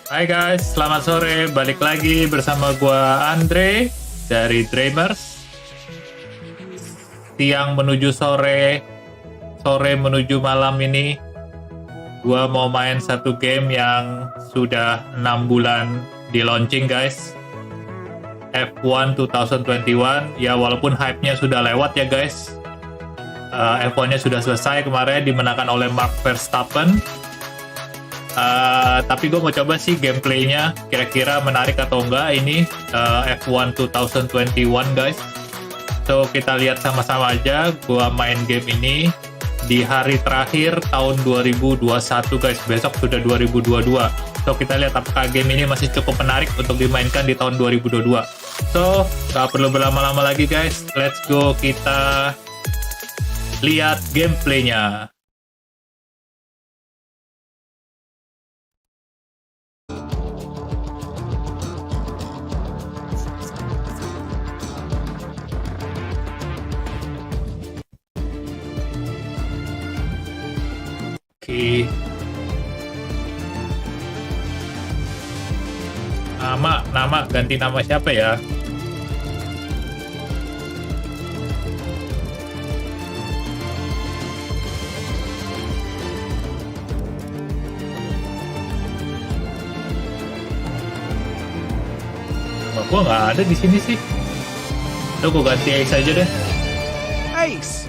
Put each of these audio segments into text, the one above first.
Hai guys, selamat sore. Balik lagi bersama gua Andre dari Dreamers. Siang menuju sore, sore menuju malam ini, gua mau main satu game yang sudah 6 bulan di launching guys. F1 2021, ya walaupun hype-nya sudah lewat ya guys. F1-nya sudah selesai kemarin, dimenangkan oleh Max Verstappen. Tapi gue mau coba sih gameplaynya kira-kira menarik atau enggak ini F1 2021 guys. So kita lihat sama-sama aja. Gue main game ini di hari terakhir tahun 2021 guys. Besok sudah 2022. So kita lihat apakah game ini masih cukup menarik untuk dimainkan di tahun 2022. So gak perlu berlama-lama lagi guys. Let's go, kita lihat gameplaynya. Oke. Nama ganti nama siapa ya? Nama gua nggak ada di sini sih. Tuh gua ganti Ace aja deh. Ace.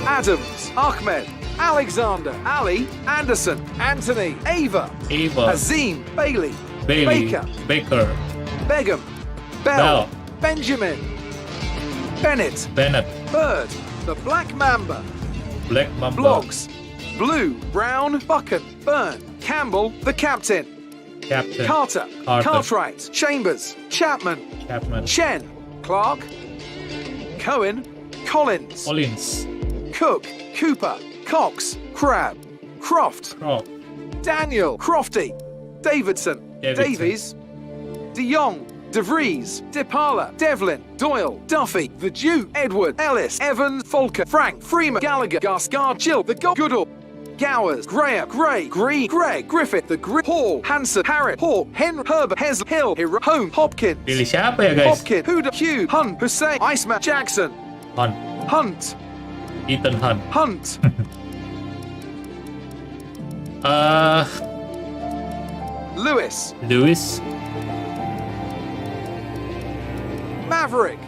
Adams, Ahmed, Alexander, Ali, Anderson, Anthony, Ava, Azim, Bailey, Baker, Begum, Bell, Benjamin, Bennett, Bird, the Black Mamba, Blogs, Blue, Brown, Buchan, Byrne, Campbell, the Captain, Carter, Cartwright, Chambers, Chapman, Chen, Clark, Cohen, Collins, Cook, Cooper, Cox, Crab, Croft, Daniel, Crofty, Davidson, Davies, De Jong, De Vries, Depala, Devlin, Doyle, Duffy, The Duke, Edward, Ellis, Evans, Folker, Frank, Freeman, Gallagher, Garsgard, Jill, The Goodall, Gowers, Graham, Gray, Greg, Griffith, The Hall, Hanson, Harriet, Hawk, Henry, Herbert, Hill, Home, Hopkins, pilih siapa ya guys? Hopkins, Huda, Hugh, Hunt, Hussein, Iceman, Jackson, Hunt, Ethan Hunt. Lewis, Maverick,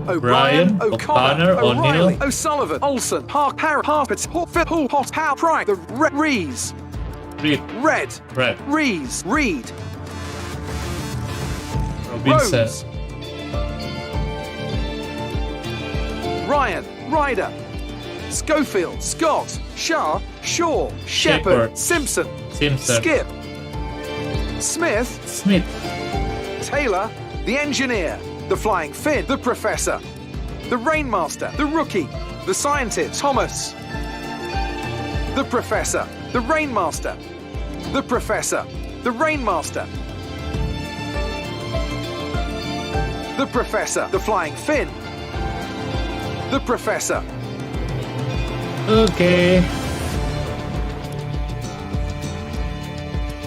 O'Brien, O'Connor, O'Reilly, O'Neill, O'Sullivan, Olsen, Harpett, Hot, Pryke, the Rees, Red, Rees, Reed, Robinson, Rose, Ryan, Ryder, Schofield, Scott, Shaw, Shepherd, Simpson, Skip, Smith, Taylor, the Engineer, the Flying Finn, the Professor, the Rainmaster, the Rookie, the Scientist, Thomas, the Professor, the Rainmaster, the Professor, the Rainmaster, the Professor, the Flying Finn, the Professor. Okay.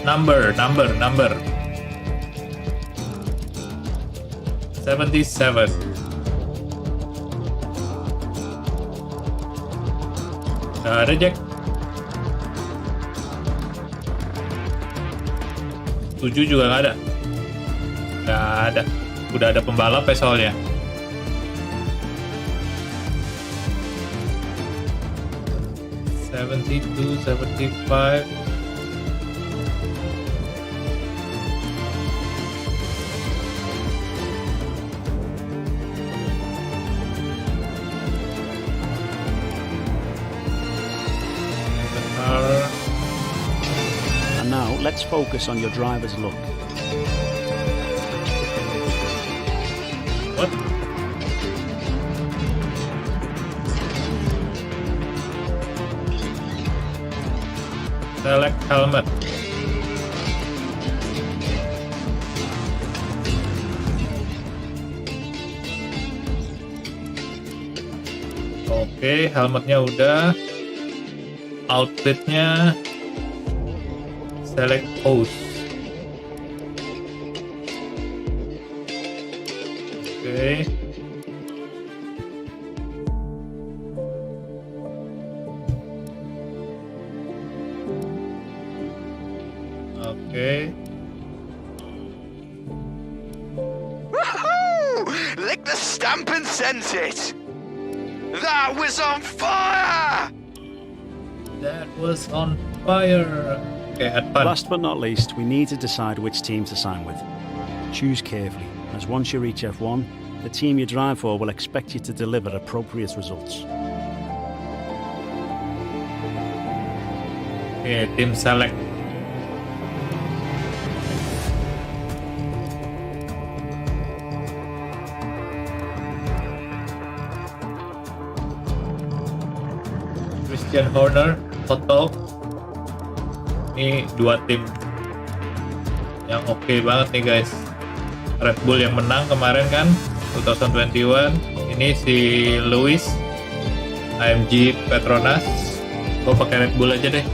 Number. 77. Gak ada Jack. 7 juga gak ada. Gak ada. Udah ada pembalap ya soalnya. (72, 75). And now let's focus on your driver's look. What? Select helmet. Oke, helmetnya udah. Outfitnya select pose. Oke. Oke. Lick the stamp and sense it. That was on fire! That was on fire. Okay, at fun. Last but not least, we need to decide which team to sign with. Choose carefully, as once you reach F1, the team you drive for will expect you to deliver appropriate results. Okay, team select. Christian Horner, Toto. Ini dua tim yang oke banget nih guys. Red Bull yang menang kemarin kan 2021. Ini si Lewis AMG Petronas. Gue pakai Red Bull aja deh.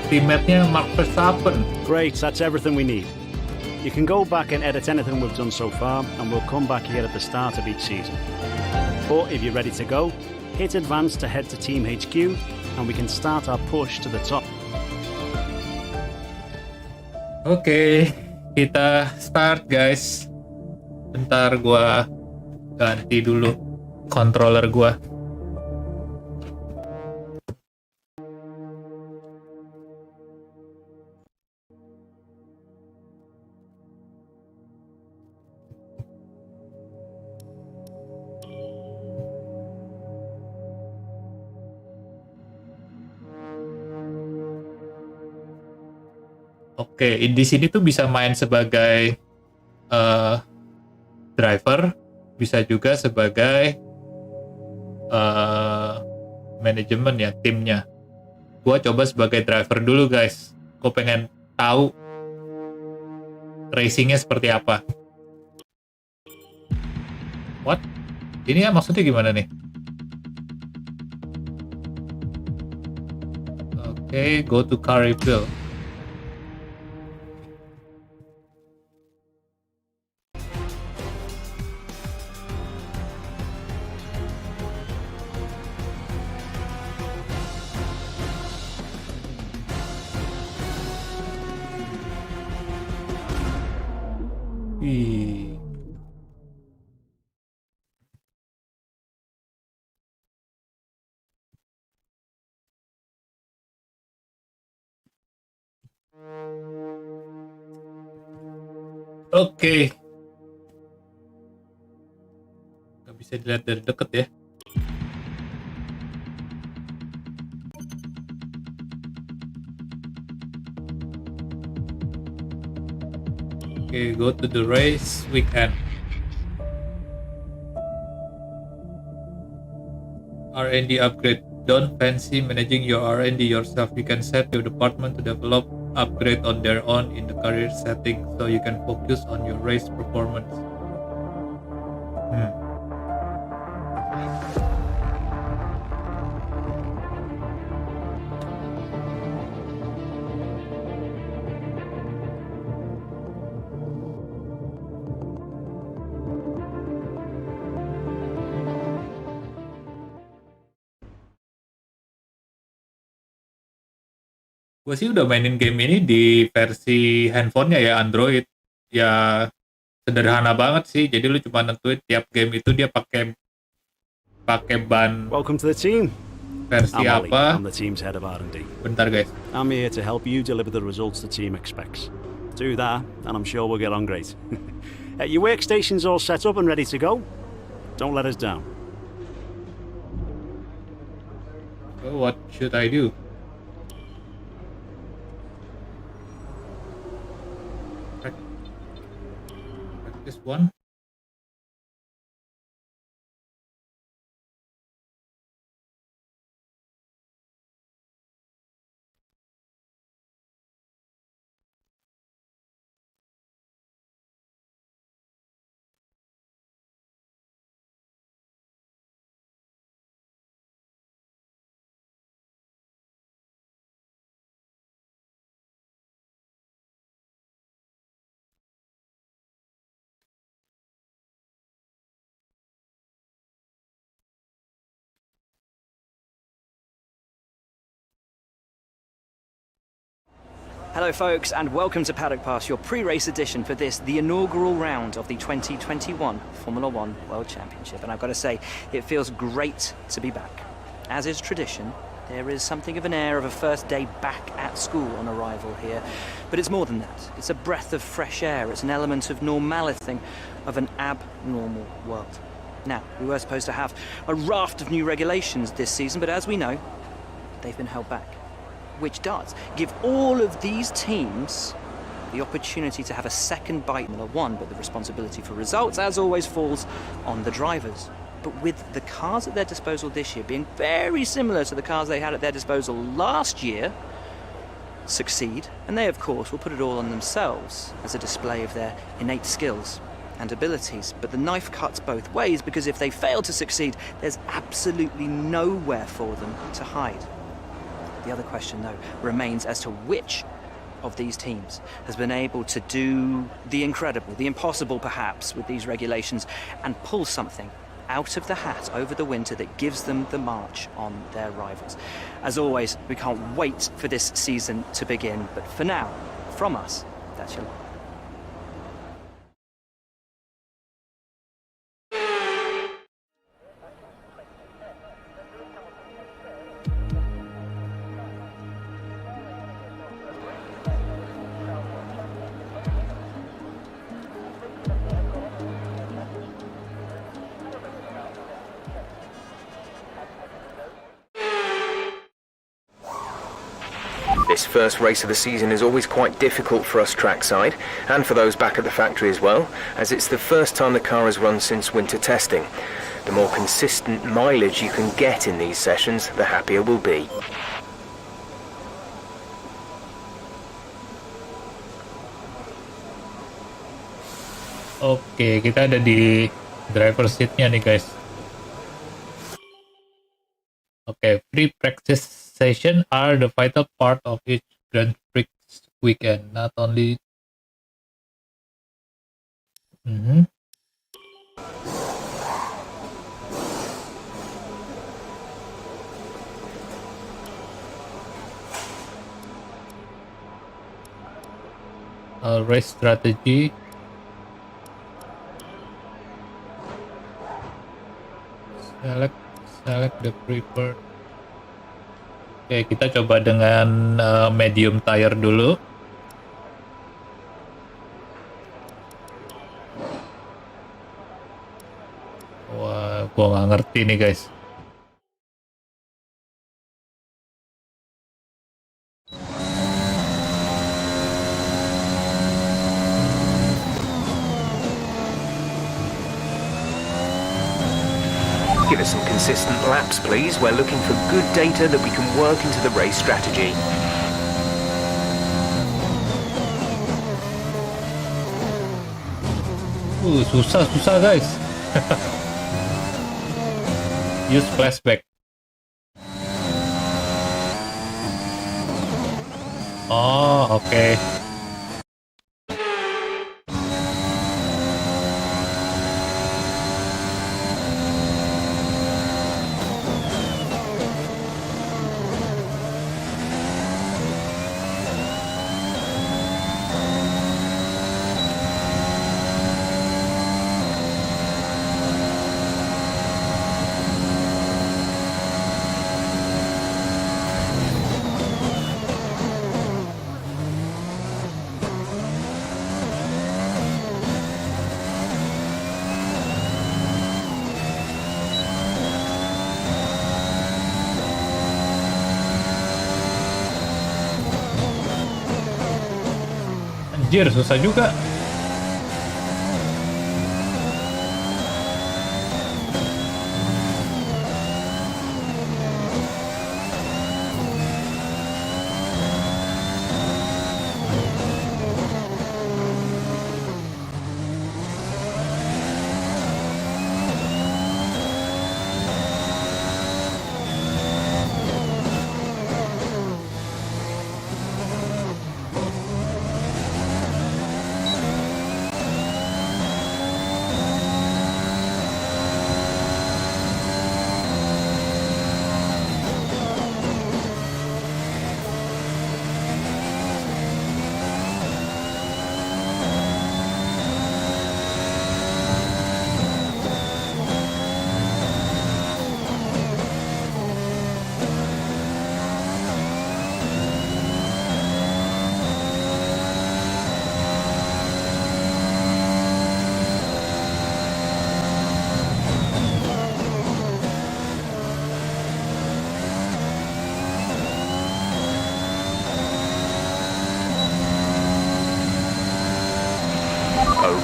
Teammate-nya Mark Verstappen. Great, that's everything we need. You can go back and edit anything we've done so far, and we'll come back here at the start of each season. But if you're ready to go, hit advance to head to Team HQ, and we can start our push to the top. Oke, kita start guys. Bentar gua ganti dulu controller gua. Oke, di sini tuh bisa main sebagai driver, bisa juga sebagai manajemen ya, timnya. Gua coba sebagai driver dulu guys. Gue pengen tahu racingnya seperti apa. What? Ini ya maksudnya gimana nih? Oke, go to car refill. Wih. Oke. Nggak bisa dilihat dari deket ya. Oke, go to the race weekend. R&D upgrade. Don't fancy managing your R&D yourself. You can set your department to develop upgrade on their own in the career setting so you can focus on your race performance. Gue sih udah mainin game ini di versi handphonenya ya, Android. Ya sederhana banget sih. Jadi lu cuma nentuin tiap game itu dia pakai ban Welcome to the team. versi I'm Ollie. apa. I'm the team's head of R&D. Bentar guys. I'm here to help you deliver the results the team expects. Do that, and I'm sure we'll get on great. Your workstation's all set up and ready to go. Don't let us down. So what should I do? This one. Hello folks and welcome to Paddock Pass, your pre-race edition for this, the inaugural round of the 2021 Formula One World Championship. And I've got to say, it feels great to be back. As is tradition, there is something of an air of a first day back at school on arrival here. But it's more than that. It's a breath of fresh air, it's an element of normality, of an abnormal world. Now, we were supposed to have a raft of new regulations this season, but as we know, they've been held back. Which does give all of these teams the opportunity to have a second bite in Formula One, but the responsibility for results, as always, falls on the drivers. But with the cars at their disposal this year being very similar to the cars they had at their disposal last year, succeed, and they, of course, will put it all on themselves as a display of their innate skills and abilities. But the knife cuts both ways, because if they fail to succeed, there's absolutely nowhere for them to hide. The other question, though, remains as to which of these teams has been able to do the incredible, the impossible perhaps, with these regulations and pull something out of the hat over the winter that gives them the march on their rivals. As always, we can't wait for this season to begin, but for now, from us, that's your lot. This first race of the season is always quite difficult for us trackside, and for those back at the factory as well, as it's the first time the car has run since winter testing. The more consistent mileage you can get in these sessions, the happier we'll be. Oke, kita ada di driver seat-nya nih guys. Oke, free practice session are the vital part of each Grand Prix weekend. Not only race strategy. Select the preferred. Oke, kita coba dengan medium tire dulu. Wah, gua nggak ngerti nih guys. Give us some consistent laps, please. We're looking for good data that we can work into the race strategy. Susah guys. Use flashback. Oh, oke. Anjir, susah juga.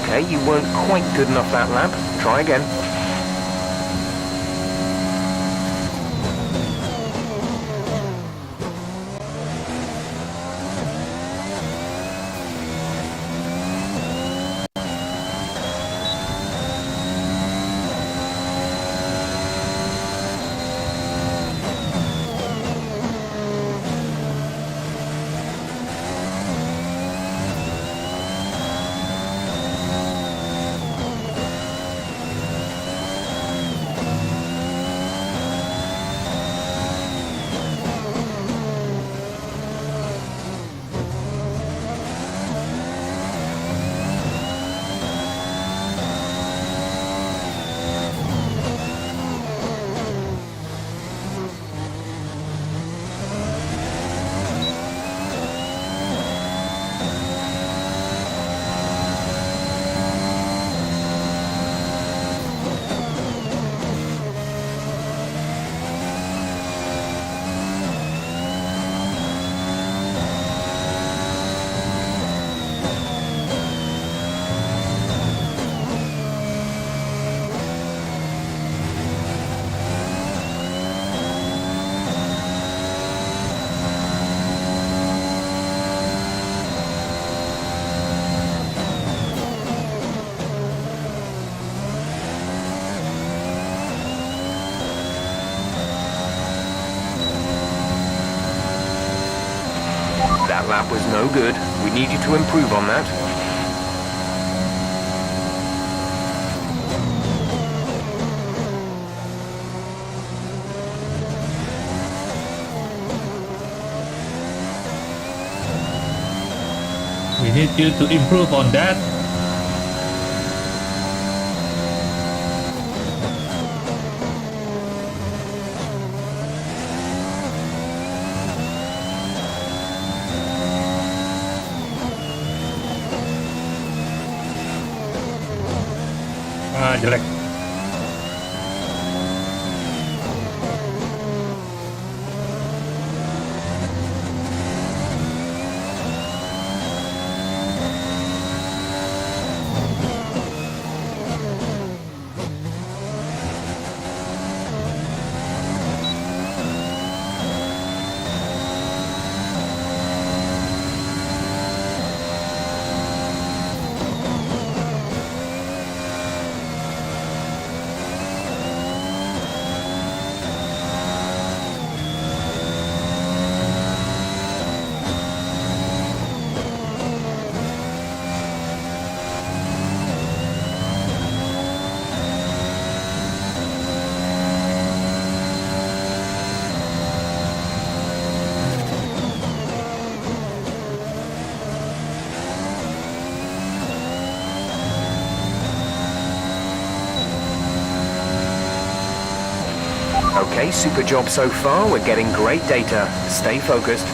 Okay, you weren't quite good enough that lap. Try again. That lap was no good. We need you to improve on that. We need you to improve on that. Jelek. Okay, super job so far. We're getting great data. Stay focused.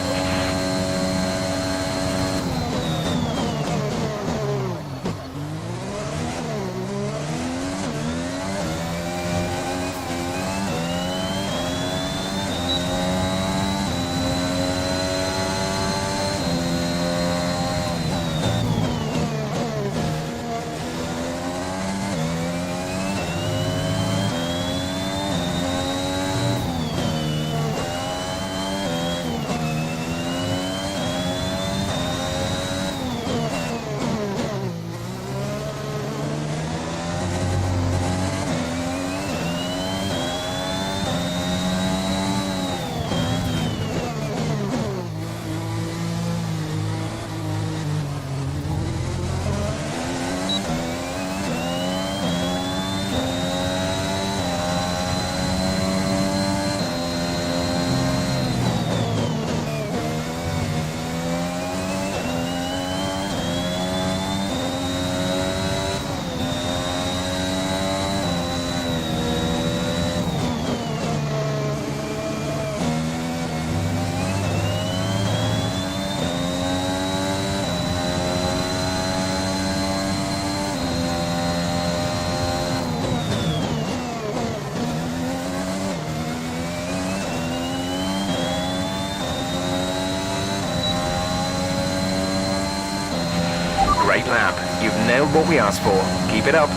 nailed what we asked for. Keep it up.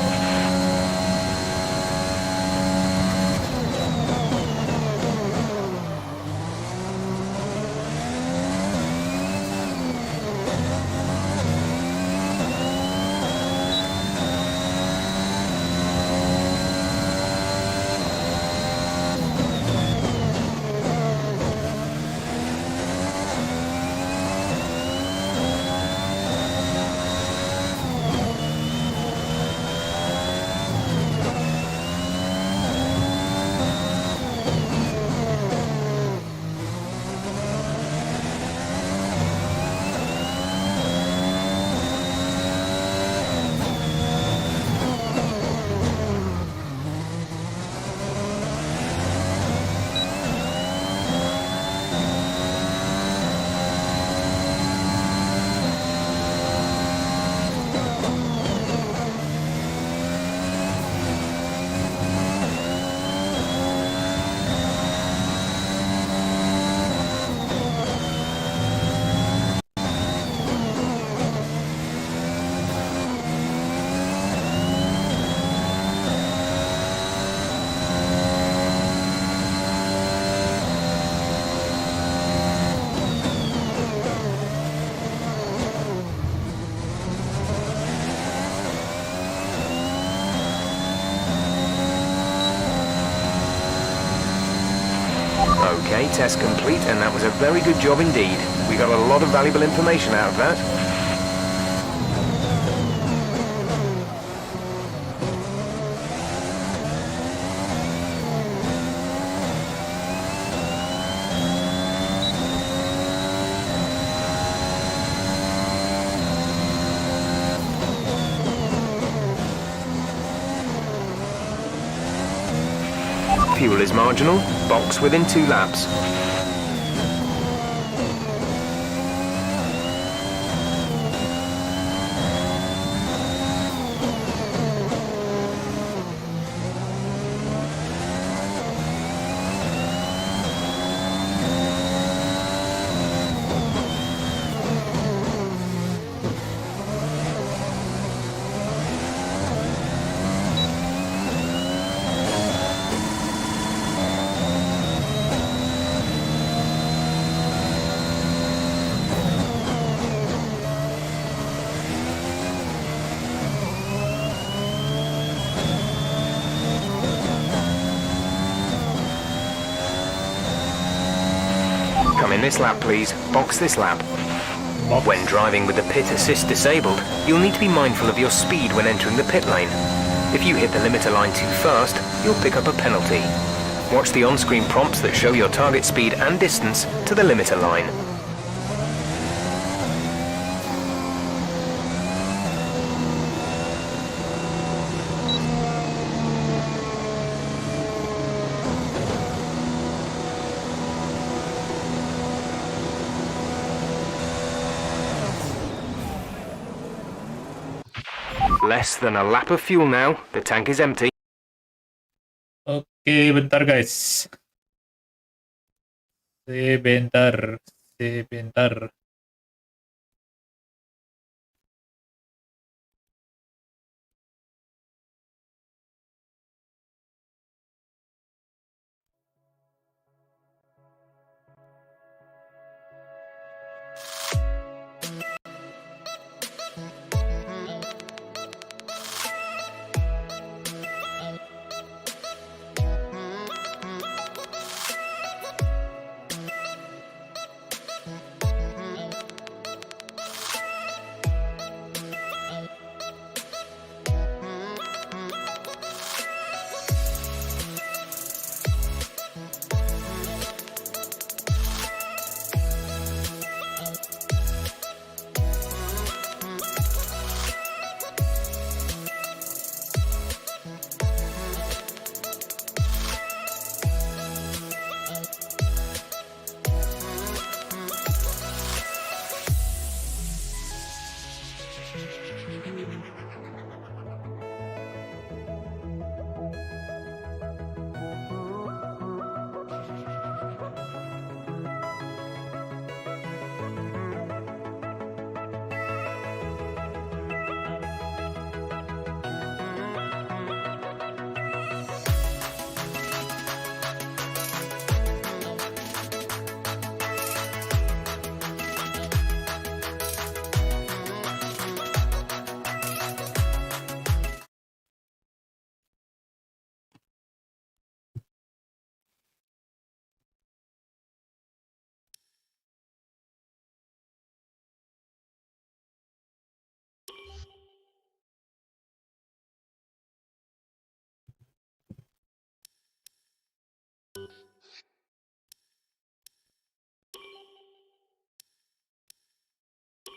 Okay, test complete, and that was a very good job indeed. We got a lot of valuable information out of that. Fuel is marginal, box within 2 laps. Come in this lap, please. Box this lap. When driving with the pit assist disabled, you'll need to be mindful of your speed when entering the pit lane. If you hit the limiter line too fast, you'll pick up a penalty. Watch the on-screen prompts that show your target speed and distance to the limiter line. Less than a lap of fuel now. The tank is empty. Oke, bentar guys. Sebentar.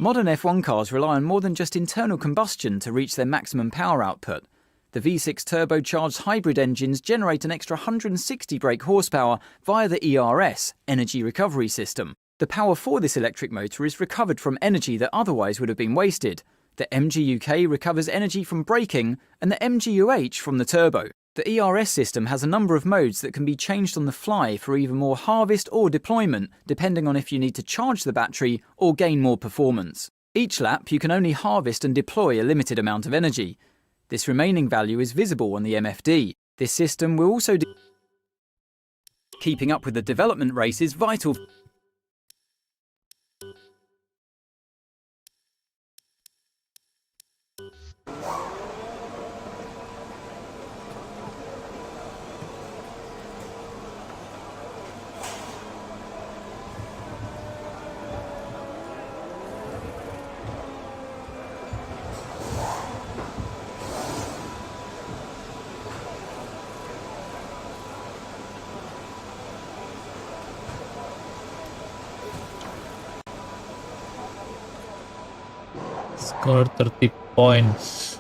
Modern F1 cars rely on more than just internal combustion to reach their maximum power output. The V6 turbocharged hybrid engines generate an extra 160 brake horsepower via the ERS, Energy Recovery System. The power for this electric motor is recovered from energy that otherwise would have been wasted. The MGUK recovers energy from braking and the MGUH from the turbo. The ERS system has a number of modes that can be changed on the fly for either more harvest or deployment, depending on if you need to charge the battery or gain more performance. Each lap you can only harvest and deploy a limited amount of energy. This remaining value is visible on the MFD. This system will also keeping up with the development race is vital. Score 30 points.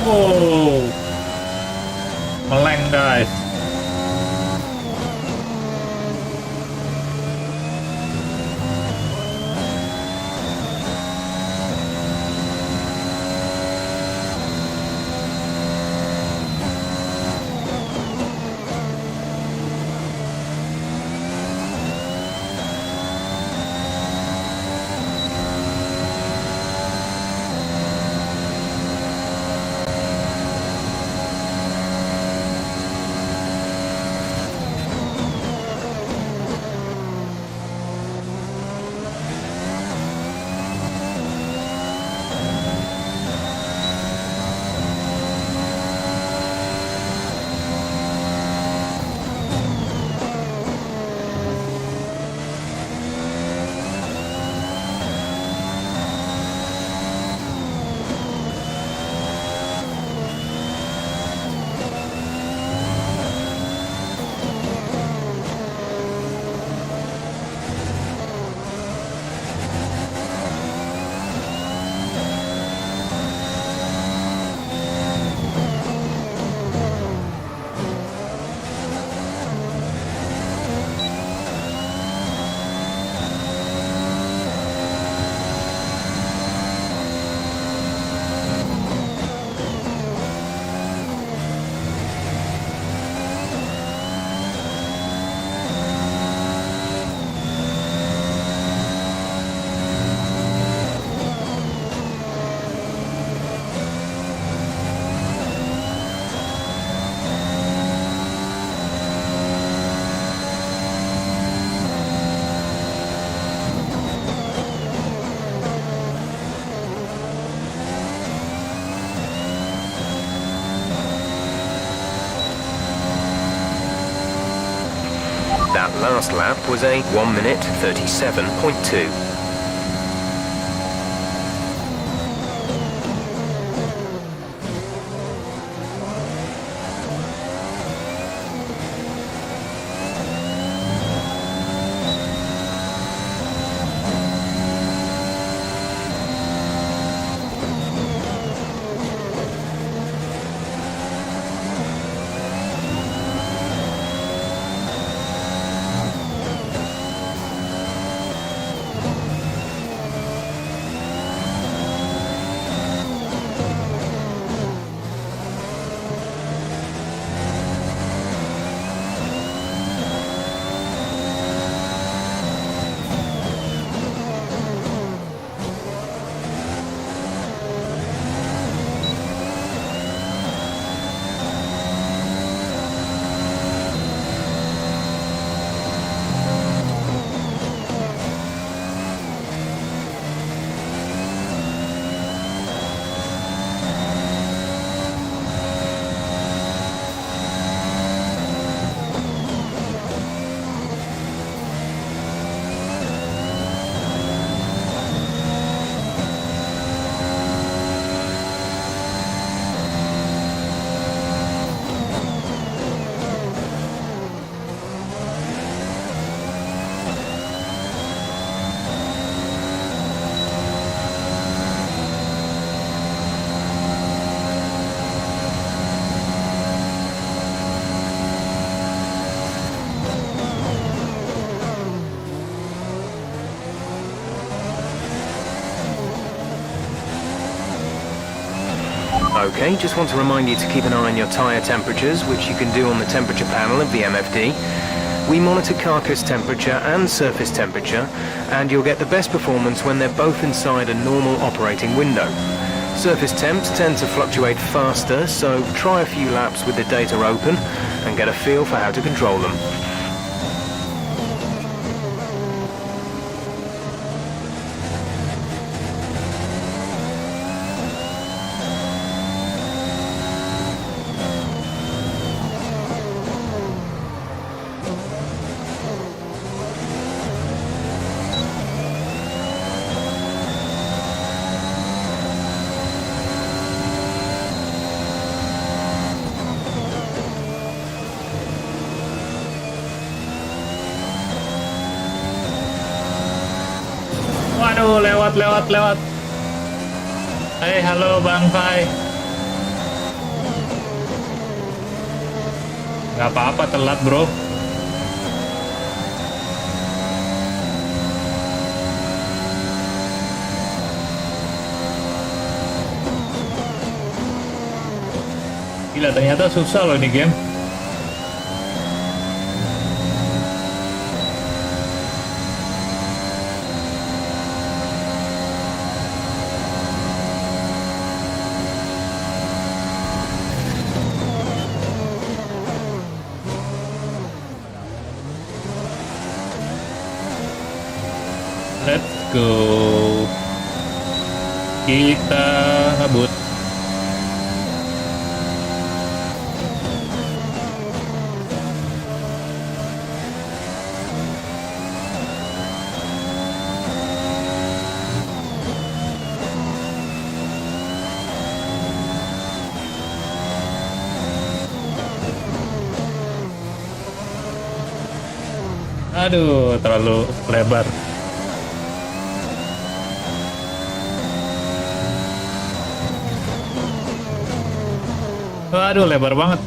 Wow, meleng guys. That last lap was a 1 minute 37.2. Okay, just want to remind you to keep an eye on your tyre temperatures, which you can do on the temperature panel of the MFD. We monitor carcass temperature and surface temperature, and you'll get the best performance when they're both inside a normal operating window. Surface temps tend to fluctuate faster, so try a few laps with the data open and get a feel for how to control them. Waduh, lewat. Hai, halo Bang Fai. Gak apa-apa telat, bro. Gila, ternyata susah loh ini game. Let's go. Kita ngebut. Aduh, terlalu lebar. Waduh, lebar banget.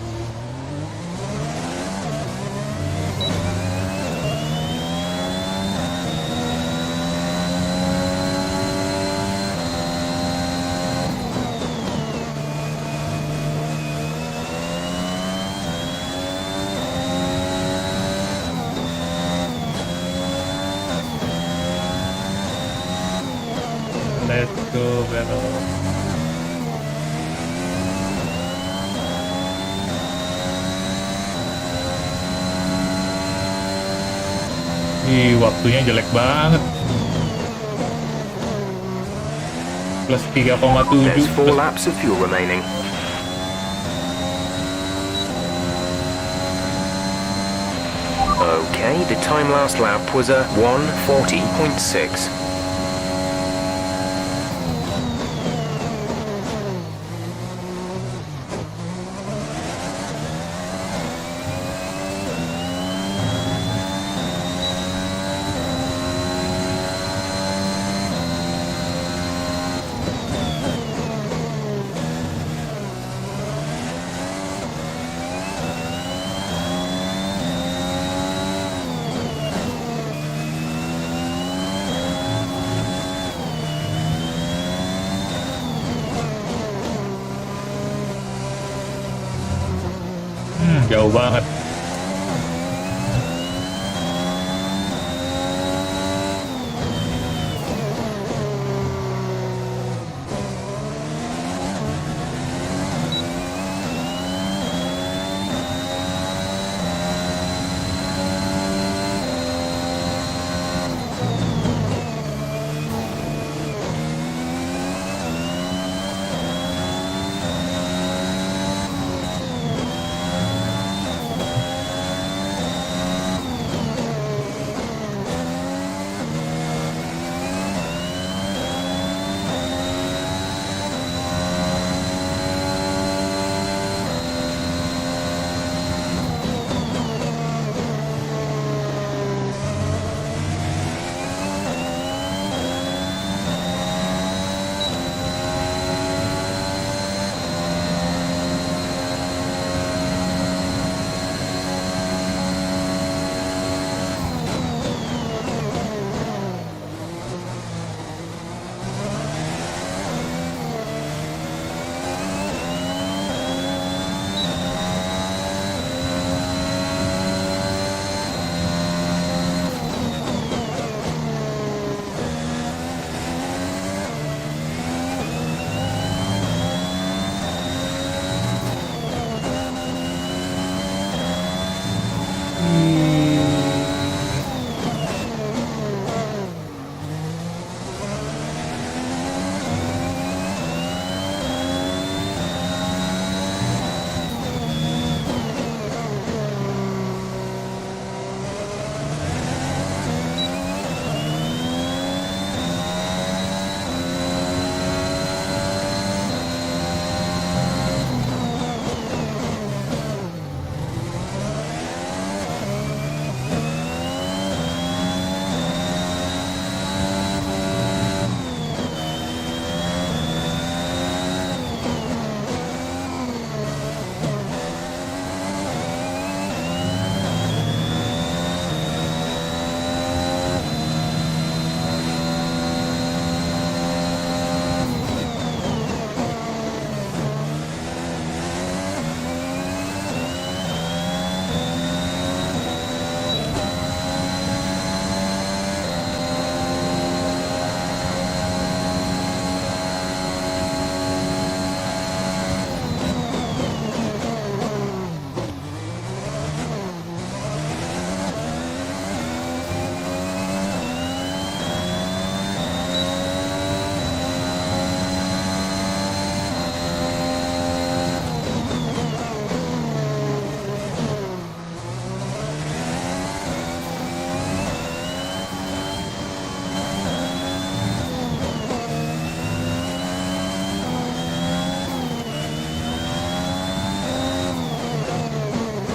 Let's go, Vero. Ih, waktunya jelek banget. Plus 3,7. There's 4 laps of fuel remaining. Okay, the time last lap was a 1:40.6. Jauh banget.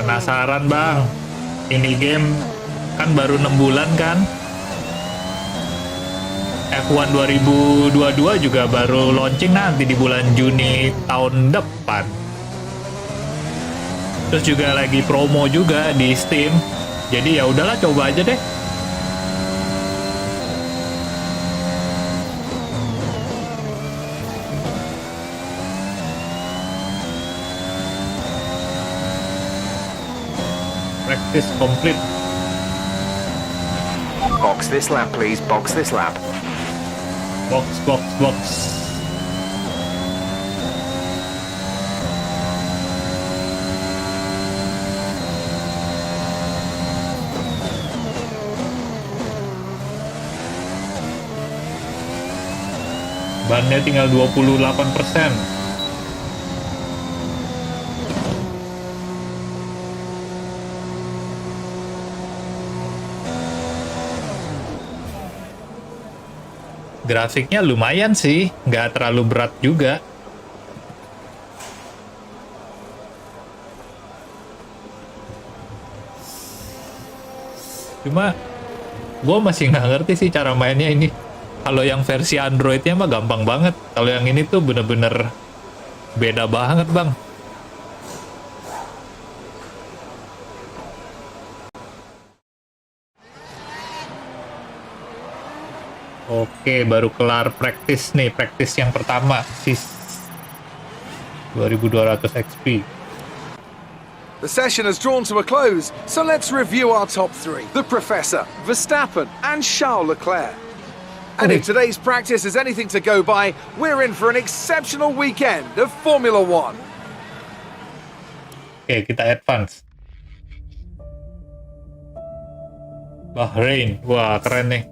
Penasaran bang, ini game kan baru 6 bulan kan? F1 2022 juga baru launching nanti di bulan Juni tahun depan. Terus juga lagi promo juga di Steam. Jadi ya udahlah, coba aja deh. Practice complete. Box this lap, please. Box this lap. Box, box, box. Bannya tinggal 28%. Grafiknya lumayan sih, nggak terlalu berat juga. Cuma gue masih nggak ngerti sih cara mainnya ini. Kalau yang versi Androidnya mah gampang banget. Kalau yang ini tuh bener-bener beda banget bang. Oke, baru kelar praktis nih, praktis yang pertama, sis 2200 XP. The session has drawn to a close, so let's review our top three. The Professor, Verstappen, and Charles Leclerc. And if today's practice is anything to go by, we're in for an exceptional weekend of Formula One. Oke, kita advance. Bahrain, wah keren nih.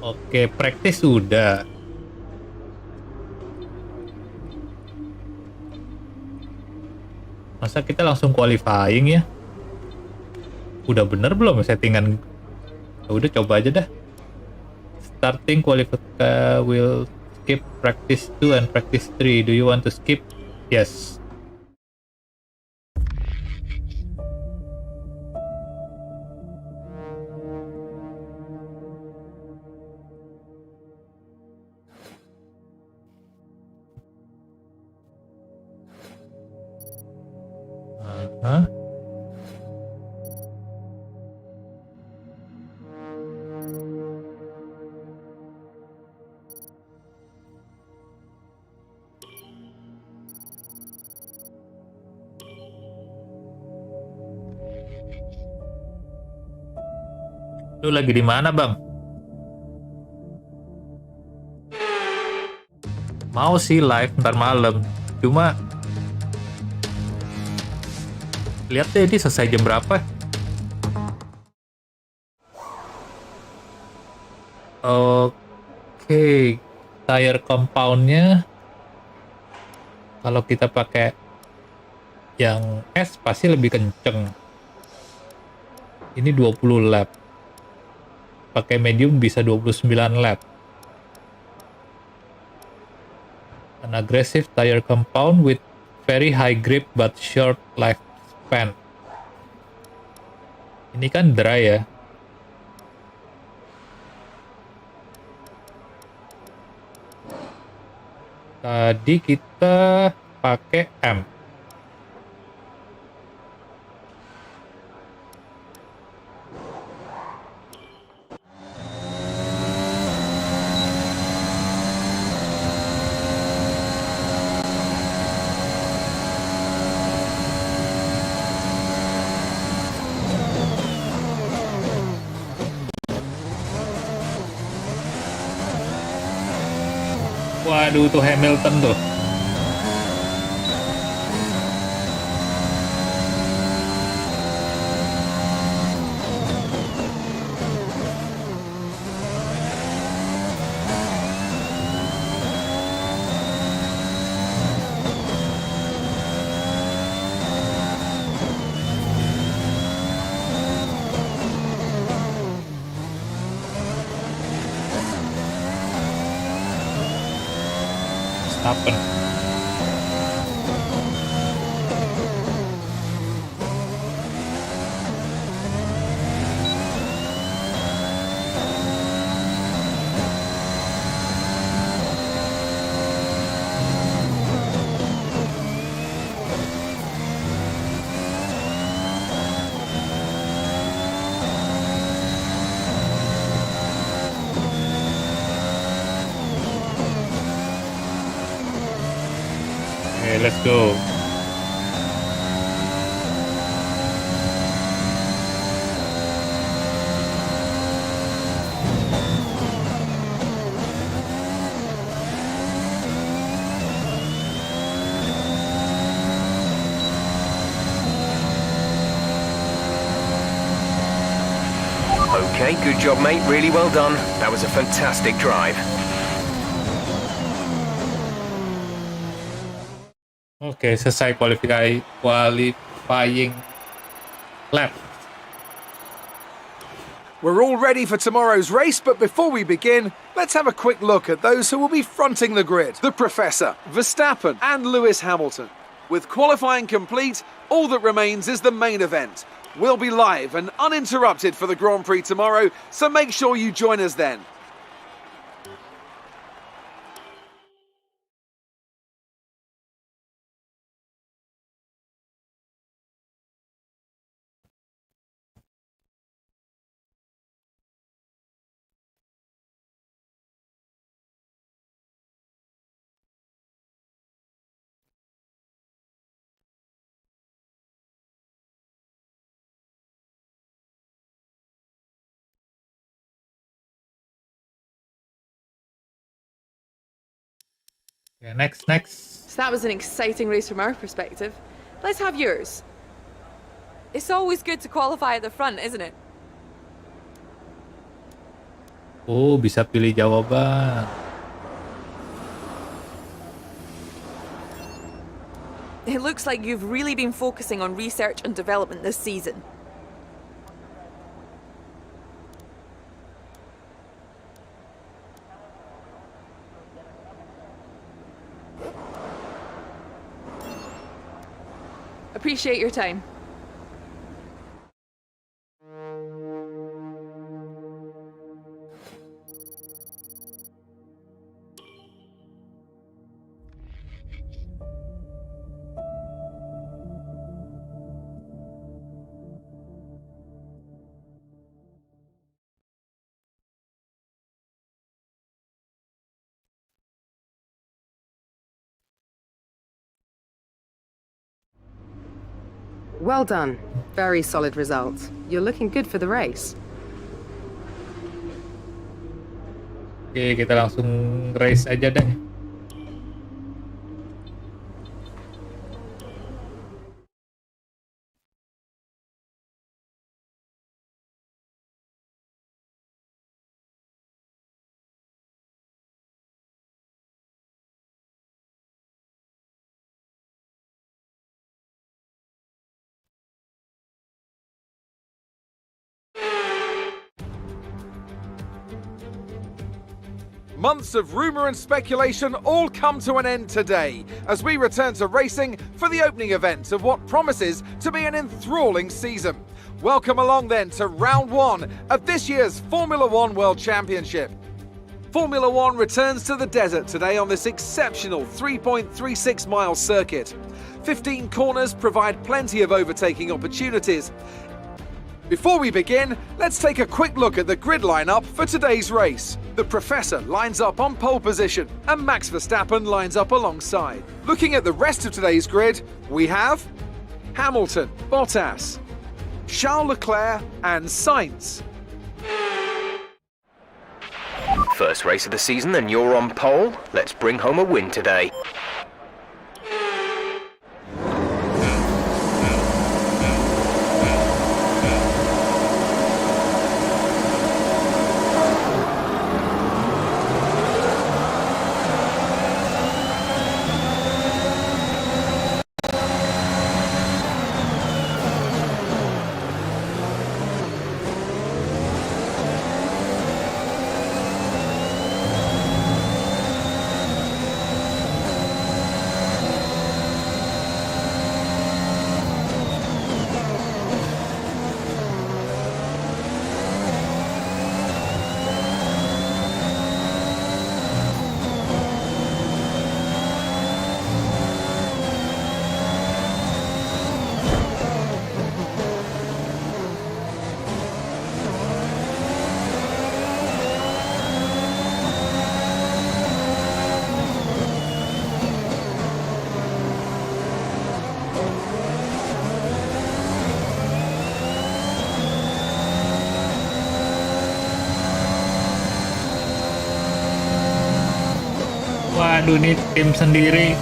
Oke, praktis sudah. Masa kita langsung qualifying ya? Udah bener belum settingan? Udah coba aja dah. Starting qualifier will skip practice 2 and practice 3. Do you want to skip? Yes. Hah? Lu lagi di mana, Bang? Mau sih live ntar malam. Cuma lihat deh ini selesai jam berapa. Oke, tire compoundnya kalau kita pakai yang S pasti lebih kenceng. Ini 20 lap. Pakai medium bisa 29 lap. An aggressive tire compound with very high grip but short lifespan. Ini kan dry ya. Tadi kita pakai M. Waduh, tuh Hamilton tuh. Happen. Okay, let's go. Okay, good job, mate. Really well done. That was a fantastic drive. Oke, selesai qualifying lap. We're all ready for tomorrow's race, but before we begin, let's have a quick look at those who will be fronting the grid. The Professor, Verstappen and Lewis Hamilton. With qualifying complete, all that remains is the main event. We'll be live and uninterrupted for the Grand Prix tomorrow, so make sure you join us then. Okay, next. So that was an exciting race from our perspective. Let's have yours. It's always good to qualify at the front, isn't it? Oh, bisa pilih jawaban. It looks like you've really been focusing on research and development this season. Appreciate your time. Well done. Very solid results. You're looking good for the race. Oke, kita langsung race aja deh. Months of rumour and speculation all come to an end today as we return to racing for the opening event of what promises to be an enthralling season. Welcome along then to round one of this year's Formula One World Championship. Formula One returns to the desert today on this exceptional 3.36 mile circuit. 15 corners provide plenty of overtaking opportunities. Before we begin, let's take a quick look at the grid lineup for today's race. The Professor lines up on pole position and Max Verstappen lines up alongside. Looking at the rest of today's grid, we have Hamilton, Bottas, Charles Leclerc and Sainz. First race of the season and you're on pole. Let's bring home a win today. Waduh, nih tim sendiri.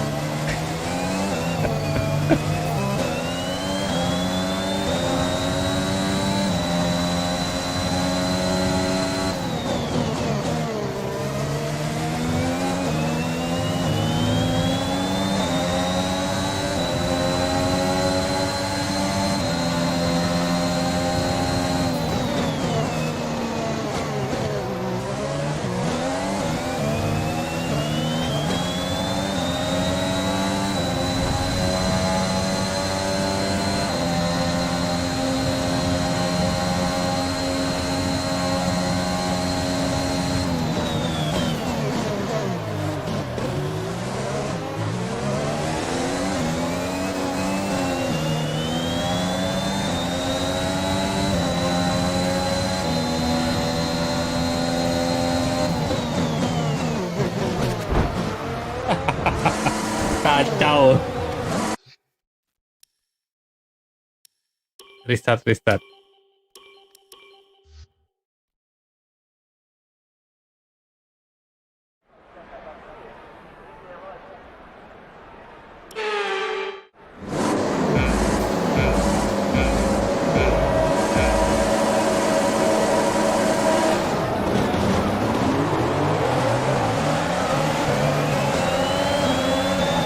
Kacau. Restart.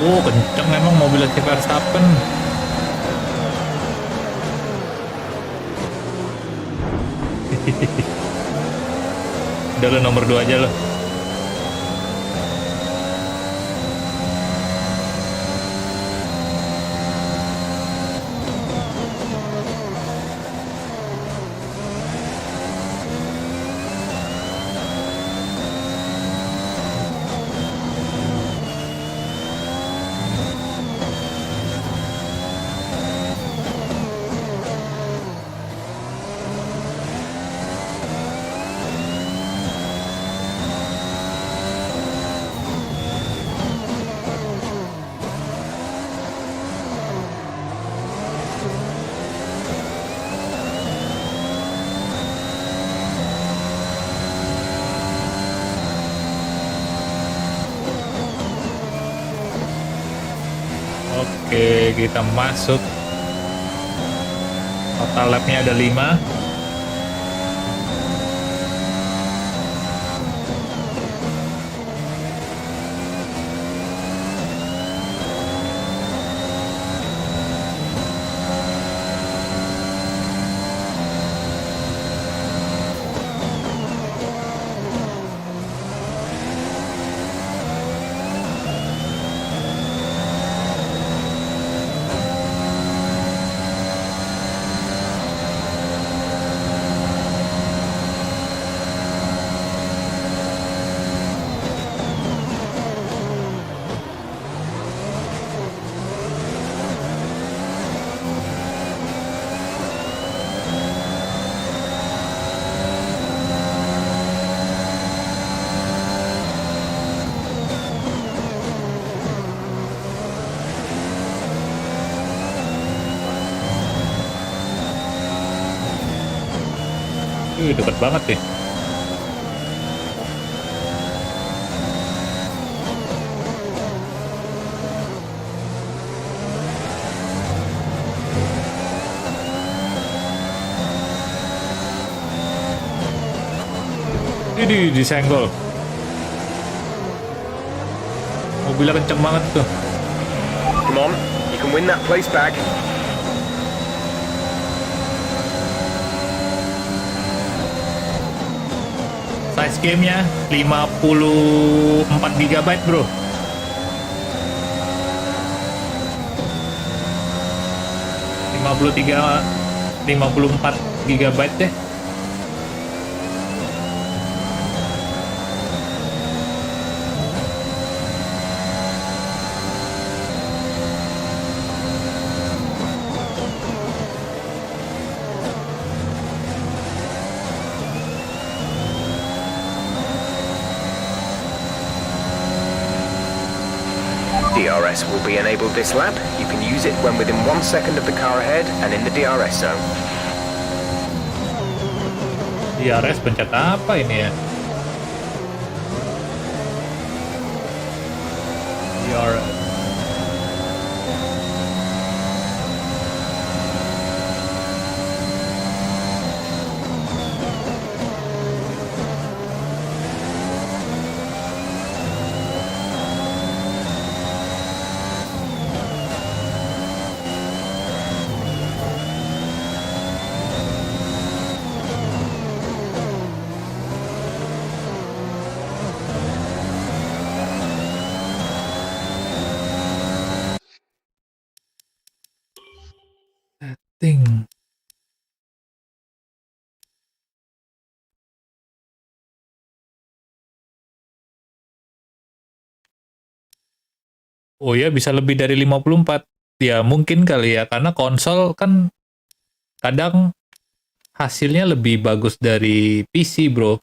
Oh, kenceng emang mobilnya si Verstappen. Udah lo nomor 2 aja lo. Oke, kita masuk. Total lapnya ada 5. Deket banget deh. Ini disenggol. Mobilnya kenceng banget tuh. Come on, you can win that place back. Size gamenya 54 GB bro. 54 GB deh. DRS will be enabled this lap. You can use it when within 1 second of the car ahead and in the DRS zone. DRS pencet apa ini ya? DRS. Setting. Oh ya, bisa lebih dari 54. Ya mungkin kali ya, karena konsol kan kadang hasilnya lebih bagus dari PC, bro.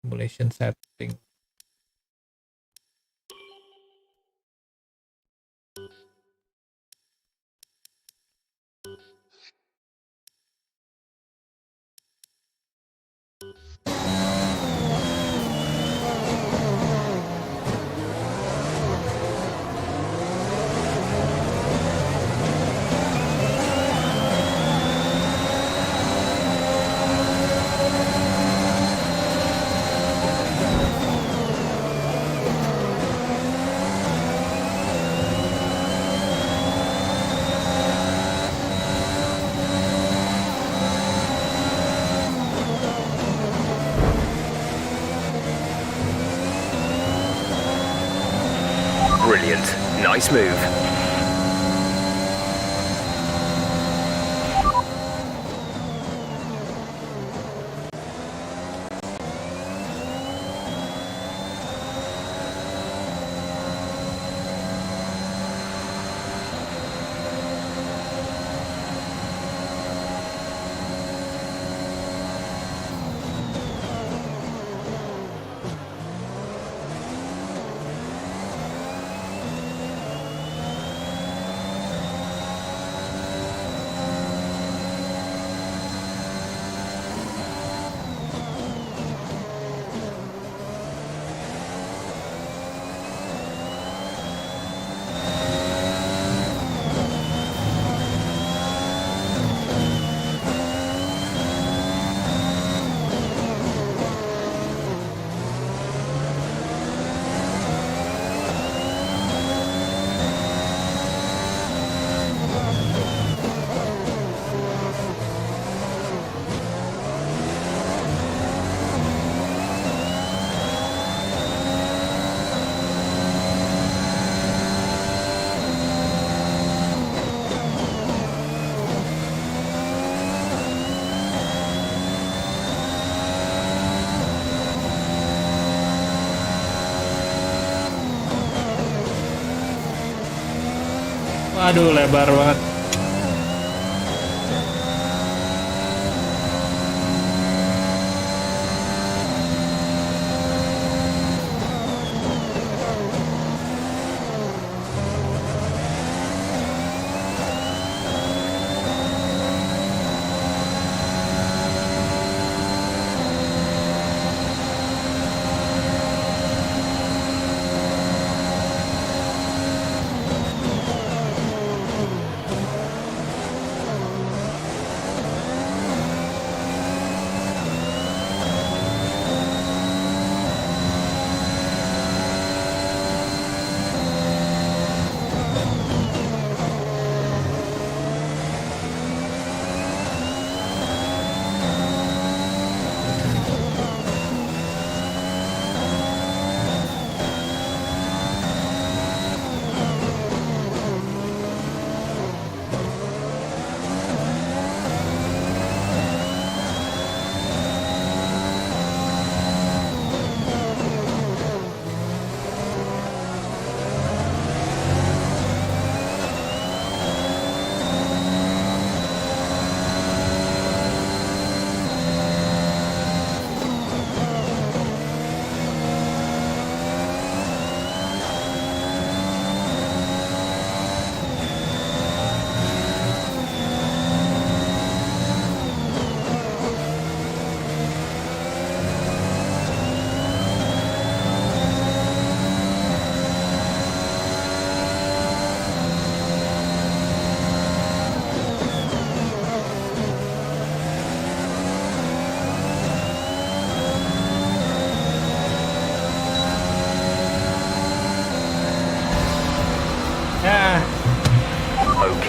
Simulation setting. Nice move. Aduh, lebar banget.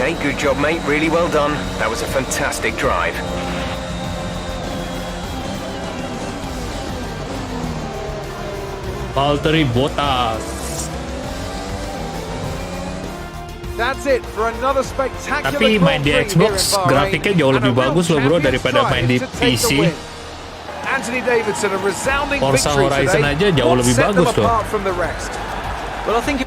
Okay, good job, mate. Really well done. That was a fantastic drive. Valtteri Bottas. That's it for another spectacular Tapi main di Grand Prix Xbox here in Bahrain. grafiknya jauh And lebih a real bagus loh bro champion's daripada main di trying to take the PC. win. Anthony Davidson, a resounding Forza victory Horizon today. aja jauh What lebih set them bagus loh. apart from the rest? Well, I think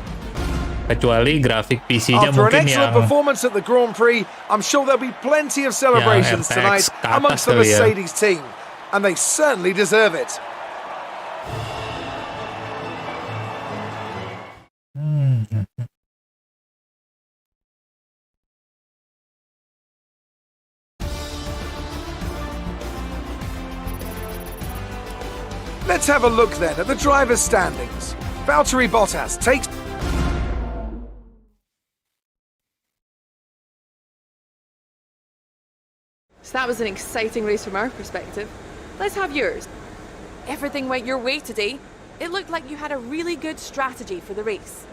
Kecuali grafik PC-nya After an mungkin excellent yang performance at the Grand Prix, I'm sure there'll be plenty of celebrations RTX tonight ke atas amongst the kali ya. Mercedes team, and they certainly deserve it. Let's have a look then at the drivers' standings. Valtteri Bottas takes... So that was an exciting race from our perspective. Let's have yours. Everything went your way today. It looked like you had a really good strategy for the race.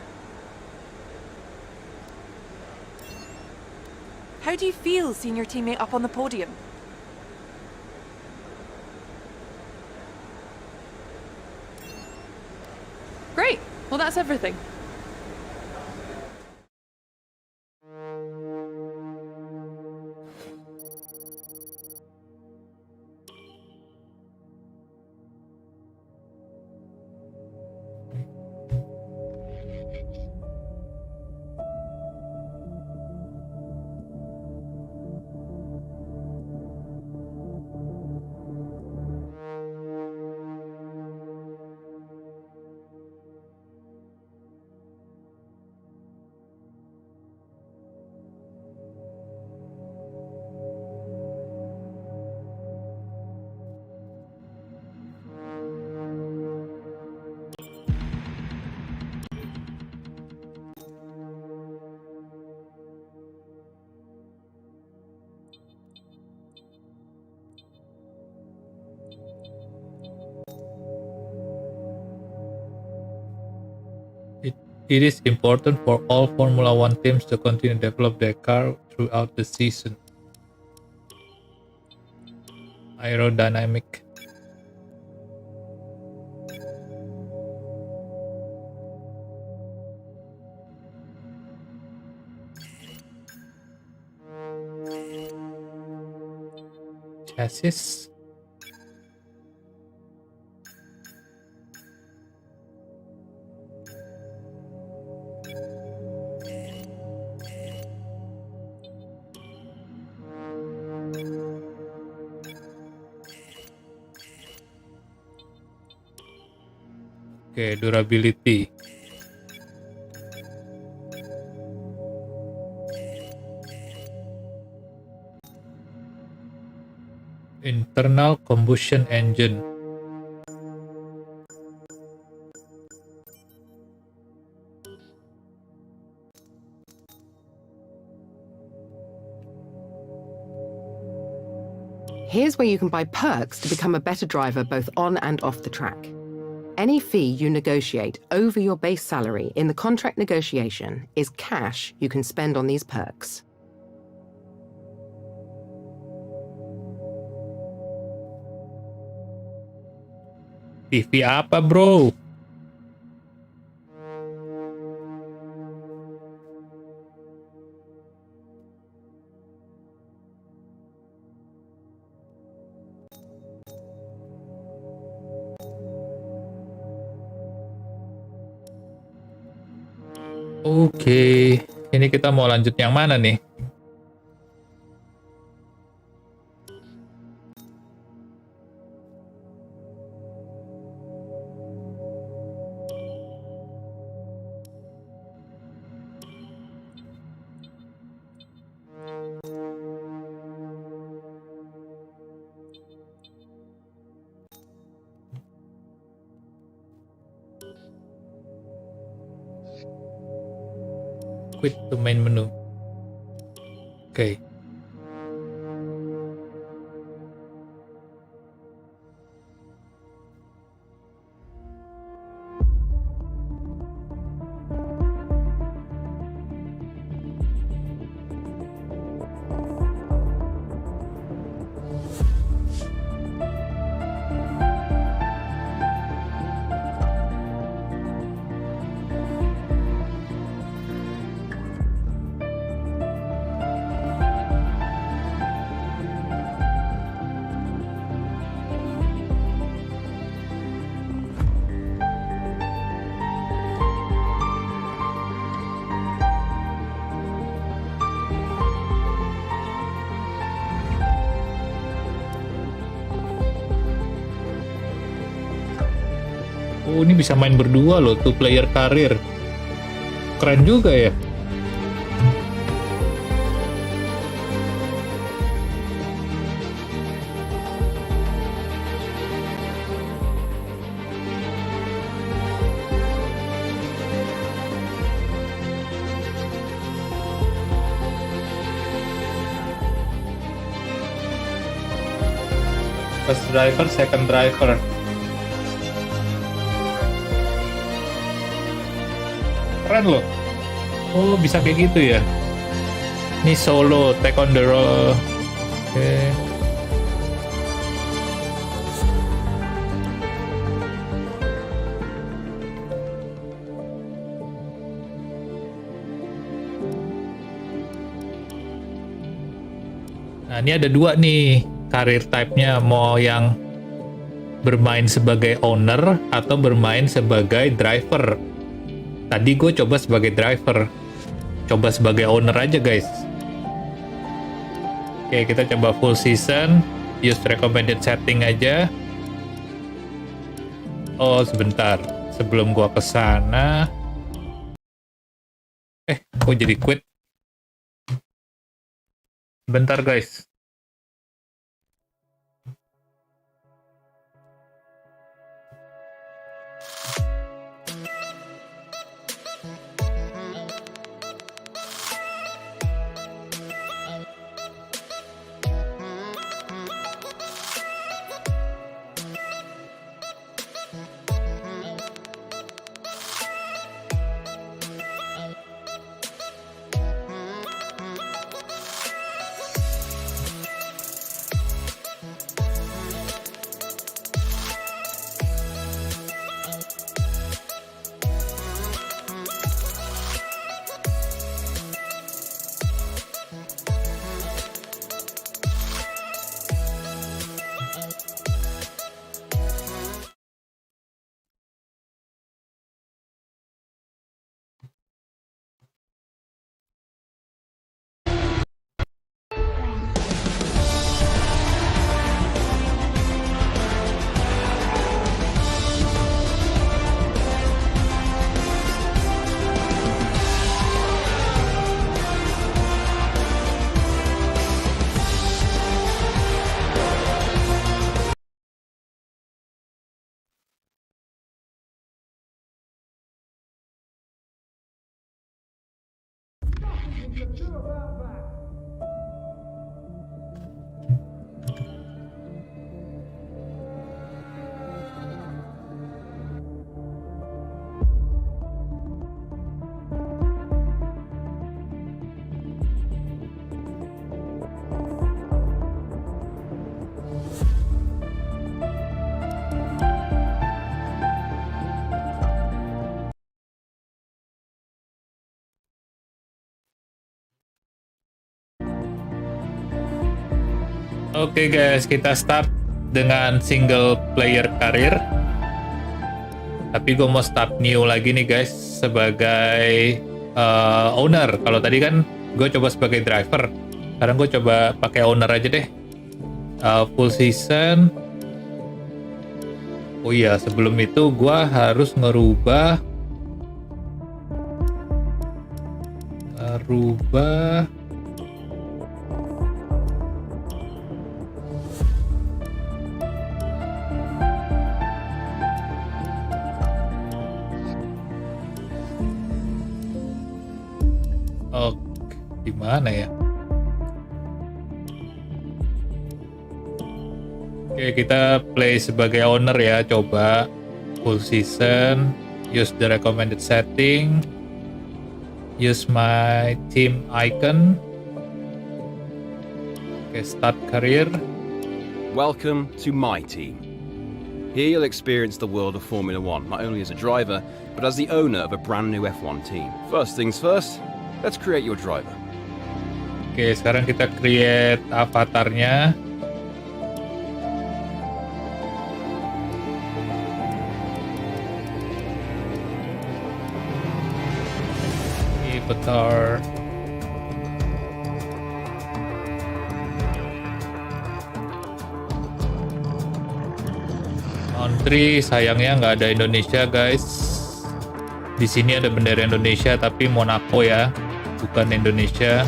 How do you feel seeing your teammate up on the podium? Great. Well, that's everything. It is important for all Formula One teams to continue to develop their car throughout the season. Aerodynamic. Chassis. Oke, durability. Internal combustion engine. Here's where you can buy perks to become a better driver both on and off the track. Any fee you negotiate over your base salary in the contract negotiation is cash you can spend on these perks. TV apa, bro? Oke, ini kita mau lanjut yang mana nih? Quit to main menu. Oke. Oh, ini bisa main berdua loh, 2 player karir. Keren juga ya. First driver, second driver. Keren loh. Oh, bisa kayak gitu ya. Ini solo, take on the role. Oke. Nah, ini ada 2 nih karir type-nya, mau yang bermain sebagai owner atau bermain sebagai driver. Tadi gue coba sebagai driver, coba sebagai owner aja guys. Oke, kita coba full season, use recommended setting aja. Oh sebentar, sebelum gue kesana, kok jadi quit? Bentar guys. Oke guys, kita start dengan single player karir. Tapi gue mau start new lagi nih guys, sebagai owner. Kalau tadi kan gue coba sebagai driver, sekarang gue coba pakai owner aja deh. Full season. Oh iya, sebelum itu gue harus ngerubah gimana ya? Oke, kita play sebagai owner ya, coba full season, use the recommended setting, use my team icon. Oke, start career. Welcome to my team. Here you'll experience the world of Formula One, not only as a driver, but as the owner of a brand new F1 team. First things first, let's create your driver. Oke, sekarang kita create avatarnya. Avatar. Country sayangnya nggak ada Indonesia guys. Di sini ada bendera Indonesia tapi Monaco ya, bukan Indonesia.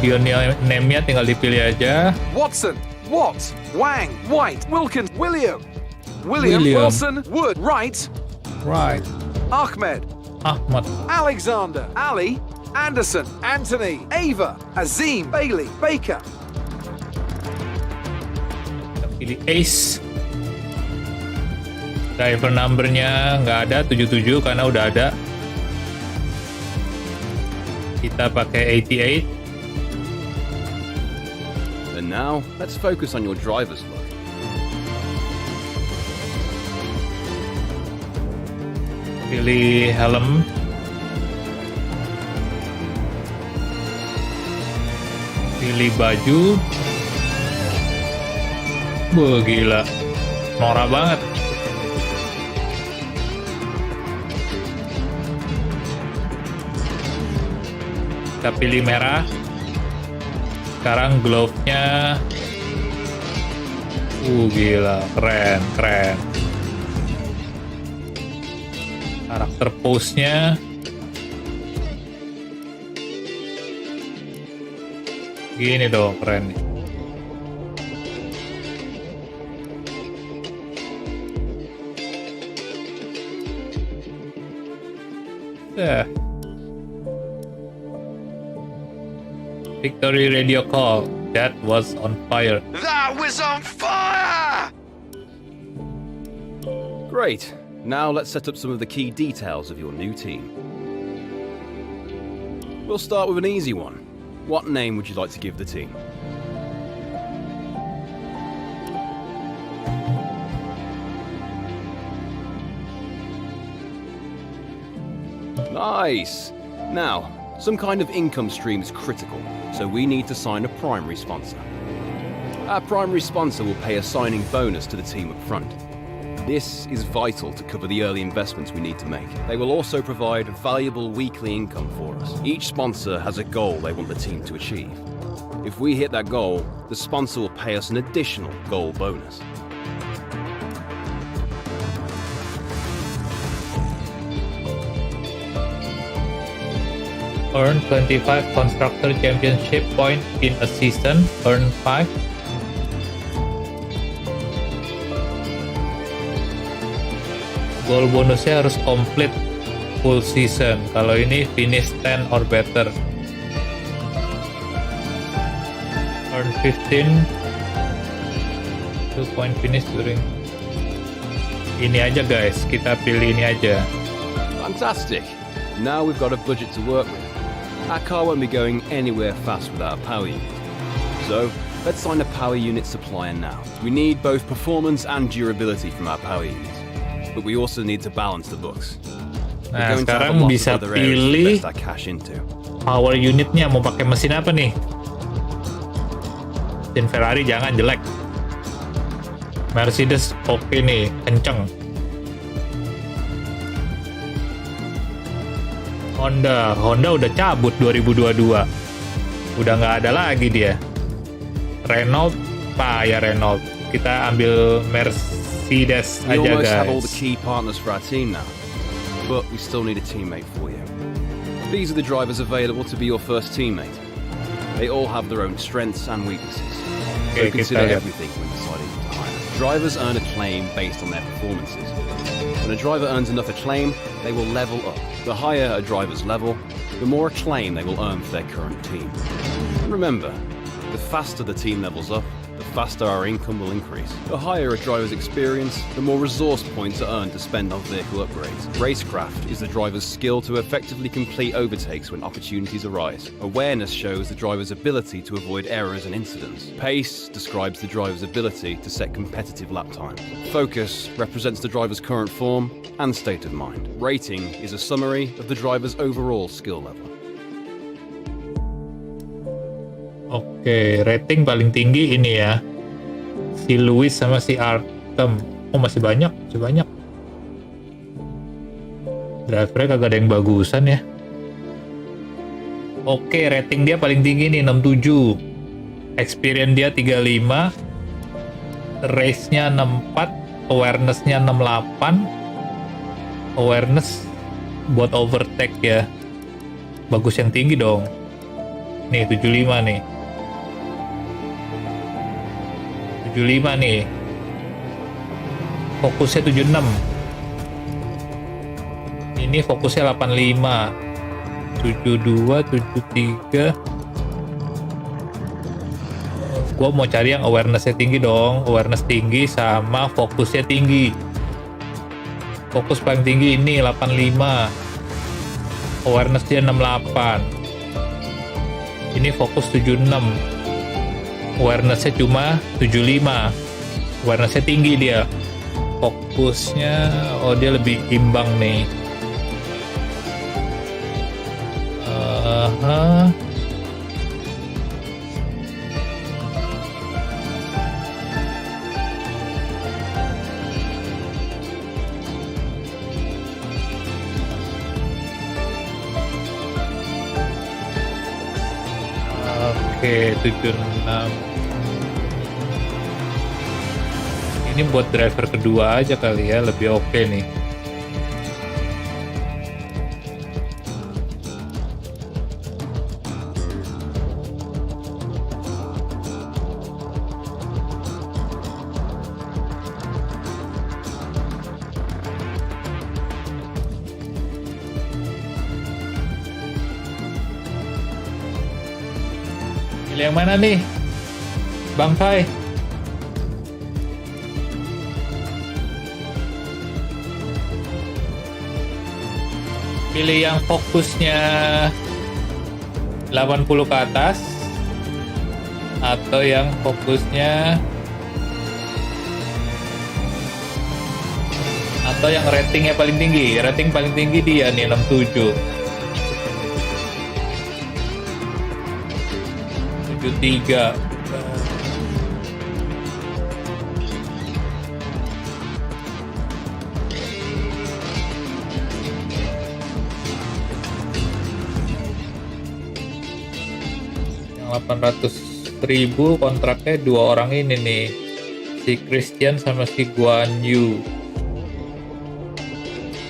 Audio name-nya tinggal dipilih aja. Watson, Watt, Wang, White, Wilkins, William, Wilson, Wood, Wright, Ahmed, Alexander, Ali, Anderson, Anthony, Ava, Azim, Bailey, Baker. Kita pilih Ace. Driver number-nya nggak ada, 77 karena udah ada. Kita pakai 88. And now, let's focus on your driver's look. Pilih helm. Pilih baju. Wah, gila. Norak banget. Kita pilih merah. Sekarang glove-nya. Gila, keren. Karakter pose-nya. Gini dong, keren nih. Victory radio call. That was on fire. That was on fire! Great. Now let's set up some of the key details of your new team. We'll start with an easy one. What name would you like to give the team? Nice. Now, some kind of income stream is critical, so we need to sign a primary sponsor. Our primary sponsor will pay a signing bonus to the team up front. This is vital to cover the early investments we need to make. They will also provide valuable weekly income for us. Each sponsor has a goal they want the team to achieve. If we hit that goal, the sponsor will pay us an additional goal bonus. Earn 25 Constructor Championship points in a season. Earn 5. Goal bonusnya harus complete full season. Kalau ini finish 10 or better. Earn 15. 2 point finish during. Ini aja guys, kita pilih ini aja. Fantastic. Now we've got a budget to work with. Our car won't be going anywhere fast without a power unit. So, let's sign a power unit supplier now. We need both performance and durability from our power unit. But we also need to balance the books. Nah, sekarang bisa pilih power unitnya mau pakai mesin apa nih? Mesin Ferrari jangan, jelek. Mercedes oke nih, kenceng. Honda udah cabut 2022. Udah nggak ada lagi dia. Renault, Renault. Kita ambil Mercedes we aja almost guys. have all the key partners for our team now, but we still need a teammate for you. These are the drivers available to be your first teammate. They all have their own strengths and weaknesses, so consider everything when deciding to hire them. Drivers earn a claim based on their performances. When a driver earns enough acclaim, they will level up. The higher a driver's level, the more acclaim they will earn for their current team. And remember, the faster the team levels up, the faster our income will increase. The higher a driver's experience, the more resource points are earned to spend on vehicle upgrades. Racecraft is the driver's skill to effectively complete overtakes when opportunities arise. Awareness shows the driver's ability to avoid errors and incidents. Pace describes the driver's ability to set competitive lap times. Focus represents the driver's current form and state of mind. Rating is a summary of the driver's overall skill level. Oke, rating paling tinggi ini ya. Si Louis sama si Artem. Oh, masih banyak. Drivernya kagak ada yang bagusan ya. Oke, rating dia paling tinggi nih, 67. Experience dia 35. Race-nya 64. Awareness-nya 68. Awareness buat overtake ya. Bagus yang tinggi dong. Nih, 75 nih. 75 nih. Fokusnya 76. Ini fokusnya 85. 72, 73. Gua mau cari yang awareness-nya tinggi dong. Awareness tinggi sama fokusnya tinggi. Fokus paling tinggi ini 85. Awareness-nya 68. Ini fokus 76. Awareness-nya cuma 75. Awareness-nya tinggi dia. Fokusnya, oh dia lebih imbang nih. Oke, 76. Ini buat driver kedua aja kali ya, lebih oke nih. Pilih yang mana nih, Bang Fai? Pilih yang fokusnya 80 ke atas atau yang fokusnya atau yang ratingnya paling tinggi. Rating paling tinggi dia nih 67. 73. 800.000 kontraknya dua orang ini nih, si Christian sama si Guan Yu.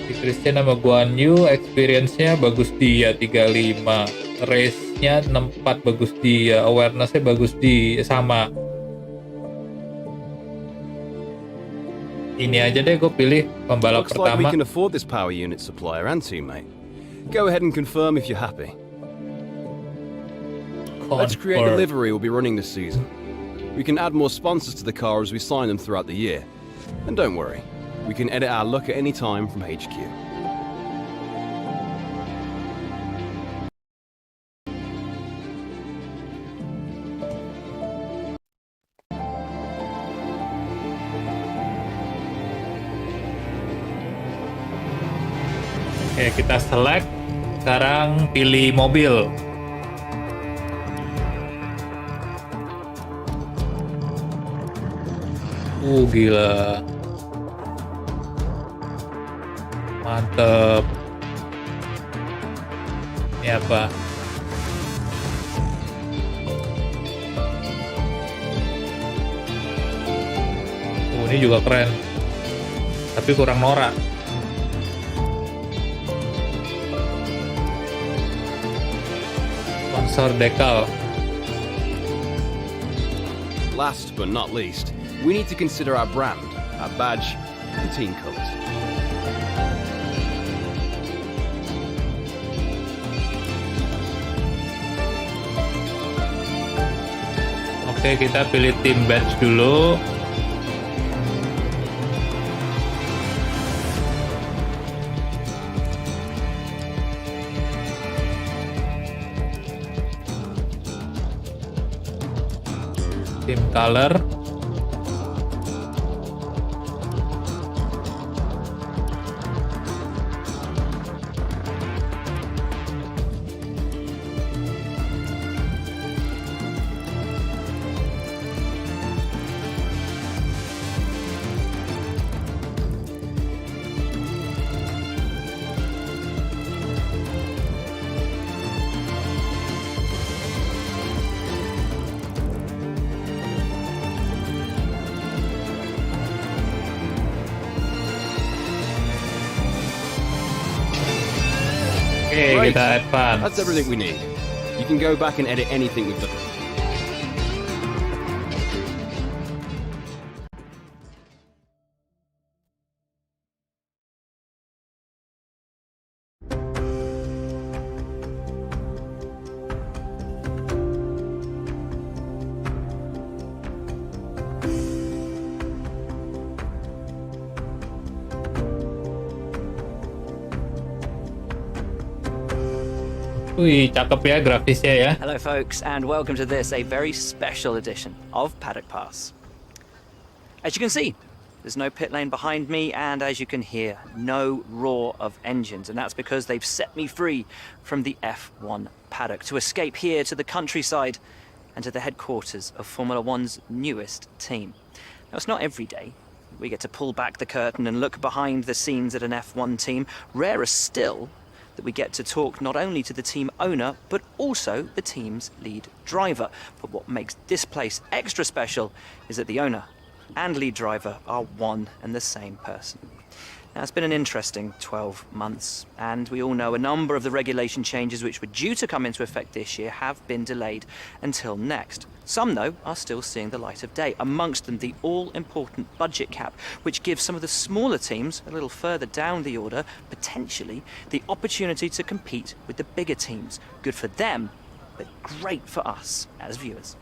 Si Christian sama Guan Yu experience-nya bagus dia 35, race-nya 64 bagus dia, awareness-nya bagus di sama. Ini aja deh gue pilih pembalap Looks like we pertama. can afford this power unit supplier and teammate. Go ahead and confirm if you're happy. Let's create the livery we'll be running this season. We can add more sponsors to the car as we sign them throughout the year. And don't worry, we can edit our look at any time from HQ. Oke, kita select. Sekarang pilih mobil. Gila. Mantep. Ini apa? Ini juga keren. Tapi kurang norak. Sponsor dekal. Last but not least, we need to consider our brand, our badge, and team colours. Oke, kita pilih tim badge dulu. Tim color. Oke, Great. kita advance. That's everything we need. You can go back and edit anything we've done. Wih, cakep ya grafisnya ya. Hello, folks, and welcome to this, a very special edition of Paddock Pass. As you can see, there's no pit lane behind me, and as you can hear, no roar of engines, and that's because they've set me free from the F1 paddock to escape here to the countryside and to the headquarters of Formula One's newest team. Now, it's not every day we get to pull back the curtain and look behind the scenes at an F1 team. Rarer still, that we get to talk not only to the team owner, but also the team's lead driver. But what makes this place extra special is that the owner and lead driver are one and the same person. Now, it's been an interesting 12 months, and we all know a number of the regulation changes which were due to come into effect this year have been delayed until next. Some, though, are still seeing the light of day, amongst them the all-important budget cap, which gives some of the smaller teams a little further down the order, potentially, the opportunity to compete with the bigger teams. Good for them, but great for us as viewers.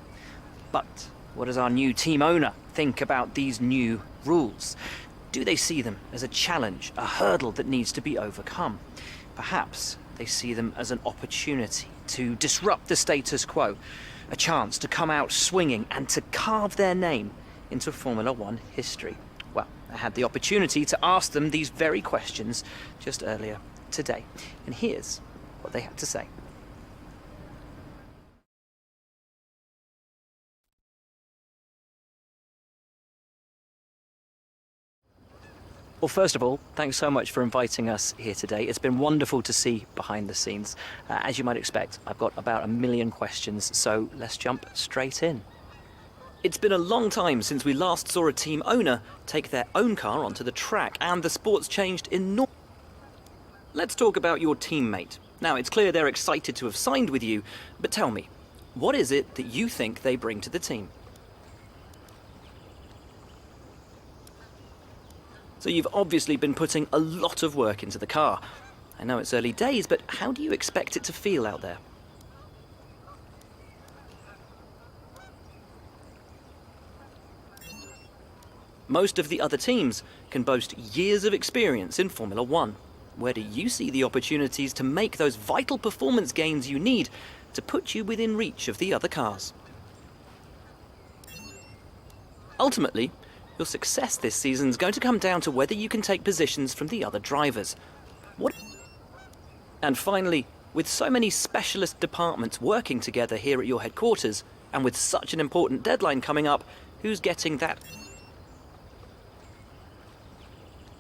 But what does our new team owner think about these new rules? Do they see them as a challenge, a hurdle that needs to be overcome? Perhaps they see them as an opportunity to disrupt the status quo, a chance to come out swinging and to carve their name into Formula One history. Well, I had the opportunity to ask them these very questions just earlier today, and here's what they had to say. Well, first of all, thanks so much for inviting us here today. It's been wonderful to see behind the scenes. As you might expect, I've got about 1 million questions, so let's jump straight in. It's been a long time since we last saw a team owner take their own car onto the track, and the sport's changed enormously. Let's talk about your teammate. Now, it's clear they're excited to have signed with you, but tell me, what is it that you think they bring to the team? So you've obviously been putting a lot of work into the car. I know it's early days, but how do you expect it to feel out there? Most of the other teams can boast years of experience in Formula One. Where do you see the opportunities to make those vital performance gains you need to put you within reach of the other cars? Ultimately, your success this season is going to come down to whether you can take positions from the other drivers. And finally, with so many specialist departments working together here at your headquarters, and with such an important deadline coming up, who's getting that?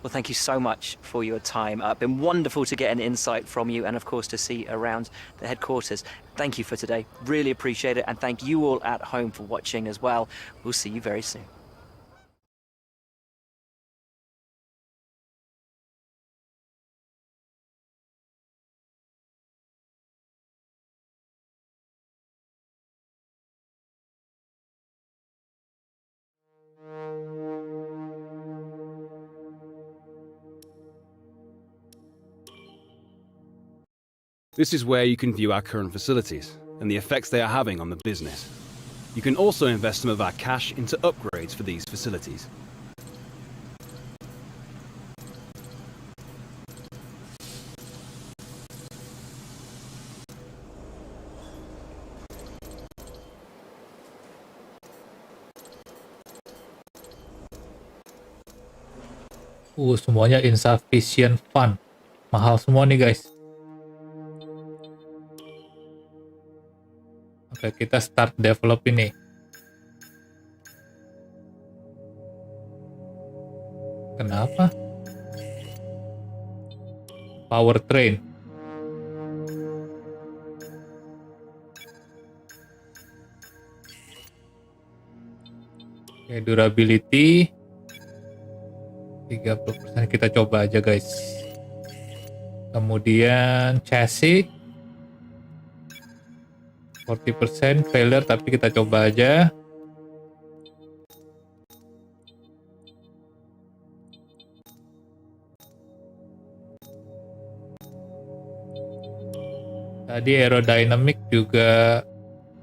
Well, thank you so much for your time. It's been wonderful to get an insight from you and, of course, to see around the headquarters. Thank you for today. Really appreciate it. And thank you all at home for watching as well. We'll see you very soon. This is where you can view our current facilities and the effects they are having on the business. You can also invest some of our cash into upgrades for these facilities. Semuanya insufficient fund. Mahal semua nih guys. Oke, kita start develop ini. Kenapa? Powertrain. Oke, durability 30% kita coba aja guys. Kemudian chassis 40% failure, tapi kita coba aja. Tadi aerodynamic juga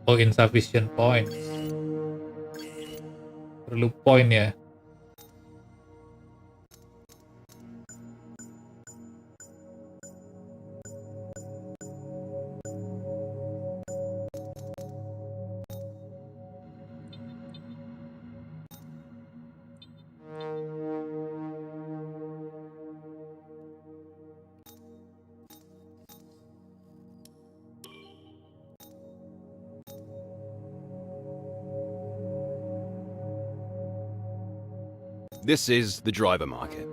insufficient points. Perlu point ya. This is the driver market.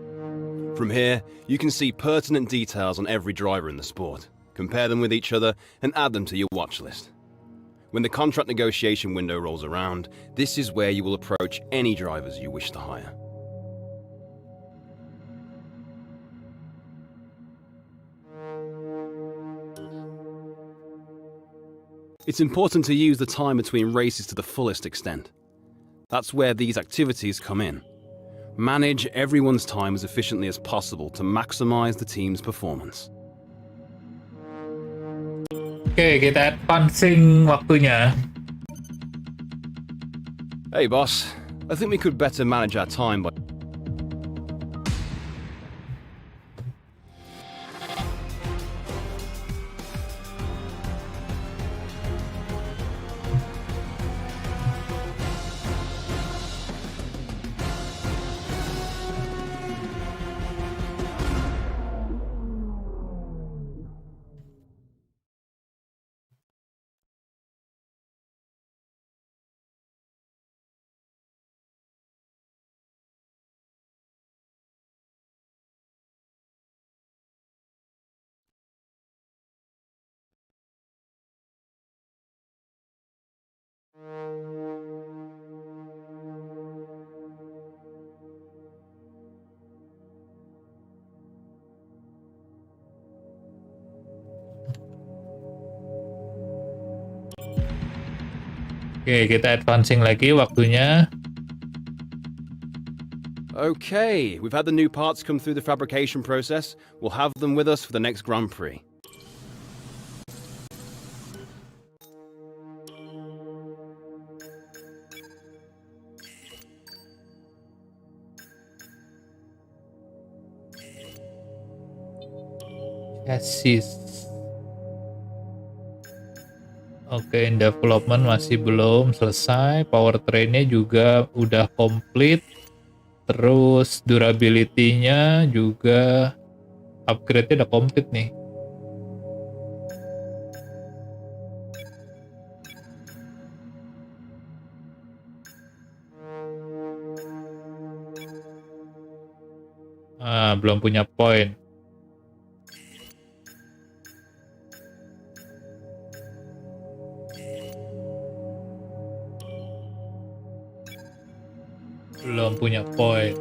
From here, you can see pertinent details on every driver in the sport, compare them with each other, and add them to your watch list. When the contract negotiation window rolls around, this is where you will approach any drivers you wish to hire. It's important to use the time between races to the fullest extent. That's where these activities come in. Manage everyone's time as efficiently as possible to maximize the team's performance. Oke, kita advancing waktunya. Hey boss, I think we could better manage our time by Oke, kita advancing lagi waktunya. Okay, we've had the new parts come through the fabrication process. We'll have them with us for the next Grand Prix. Chassis. Oke, in development masih belum selesai. Powertrainnya juga udah komplit. Terus durability-nya juga upgrade-nya udah komplit nih. Belum punya poin. Belum punya poin.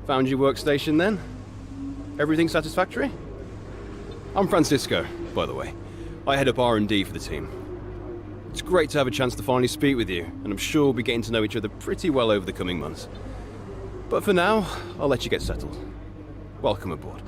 Found your workstation then? Everything satisfactory? I'm Francisco, by the way. I head up R&D for the team. It's great to have a chance to finally speak with you, and I'm sure we'll be getting to know each other pretty well over the coming months. But for now, I'll let you get settled. Welcome aboard.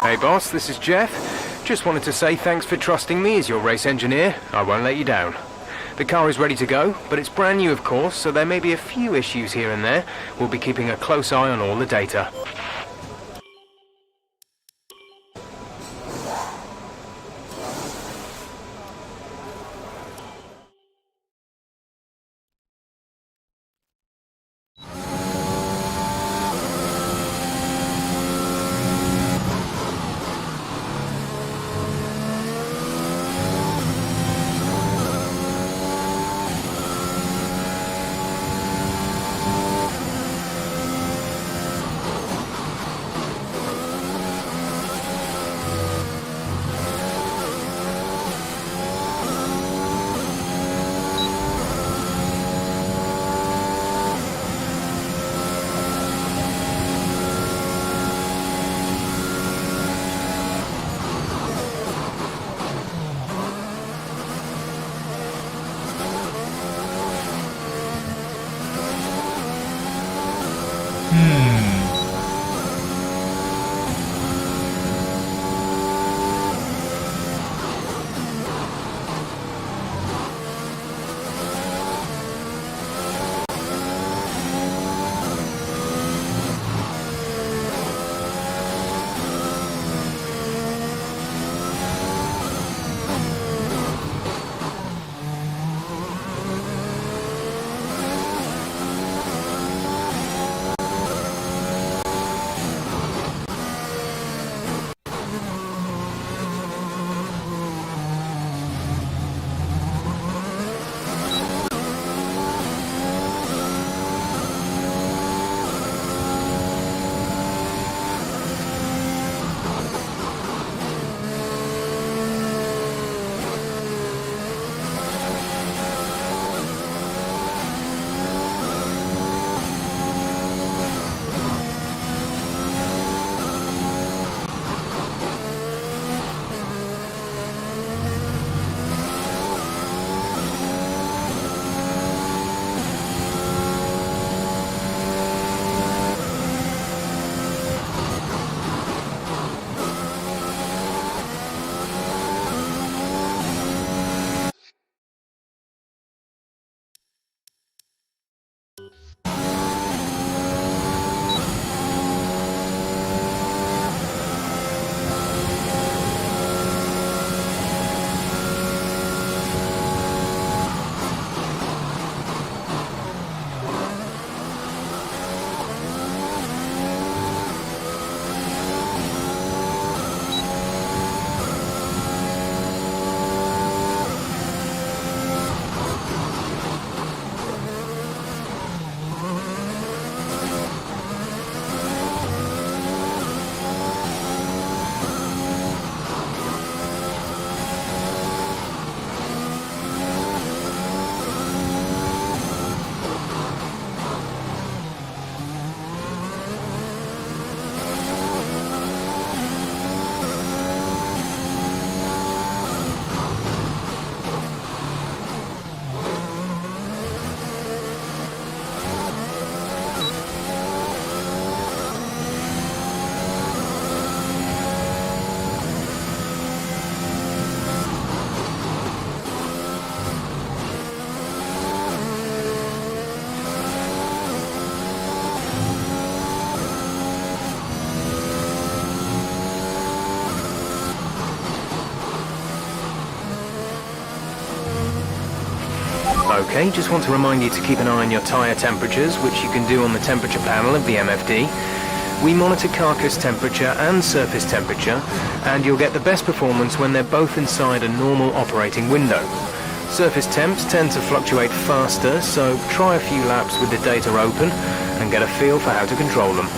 Hey boss, this is Jeff. Just wanted to say thanks for trusting me as your race engineer. I won't let you down. The car is ready to go, but it's brand new of course, so there may be a few issues here and there. We'll be keeping a close eye on all the data. Okay, just want to remind you to keep an eye on your tyre temperatures, which you can do on the temperature panel of the MFD. We monitor carcass temperature and surface temperature, and you'll get the best performance when they're both inside a normal operating window. Surface temps tend to fluctuate faster, so try a few laps with the data open and get a feel for how to control them.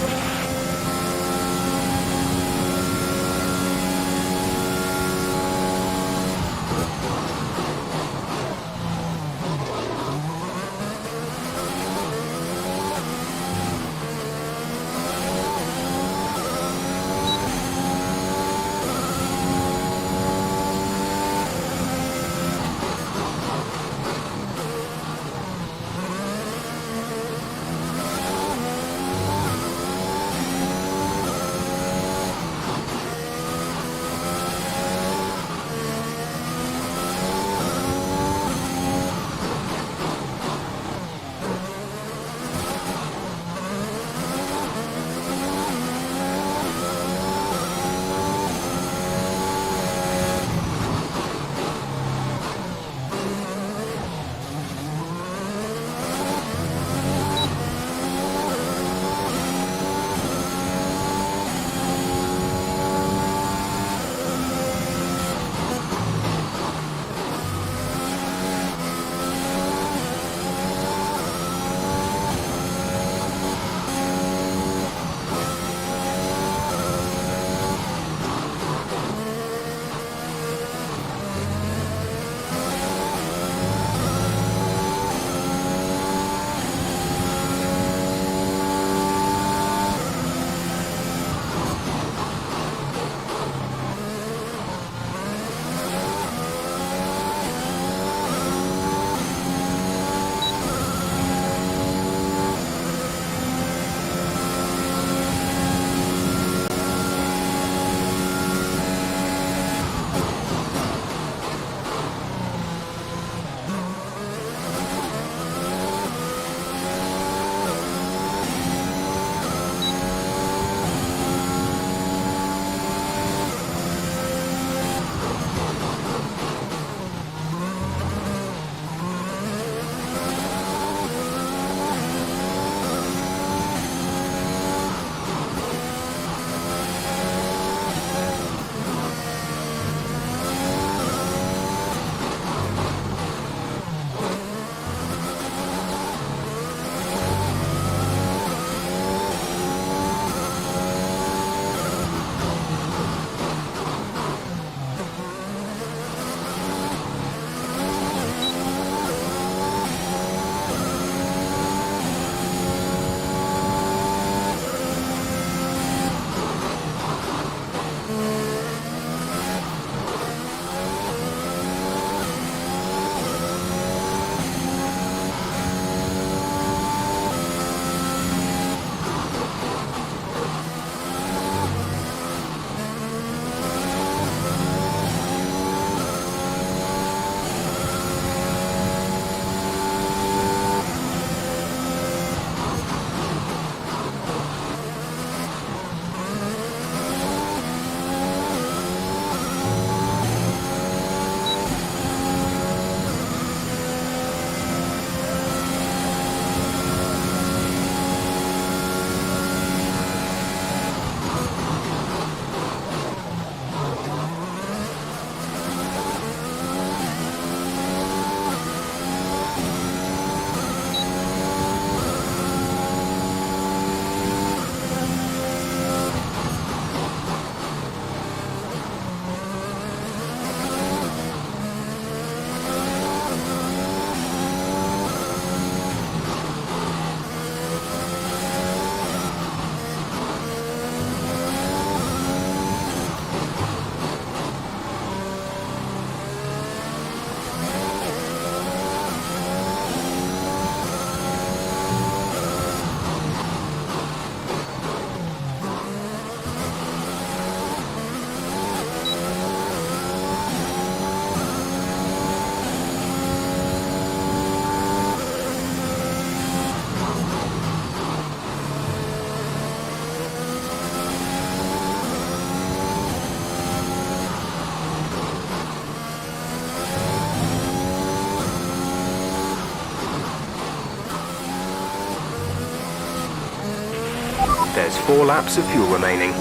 There's 4 laps of fuel remaining.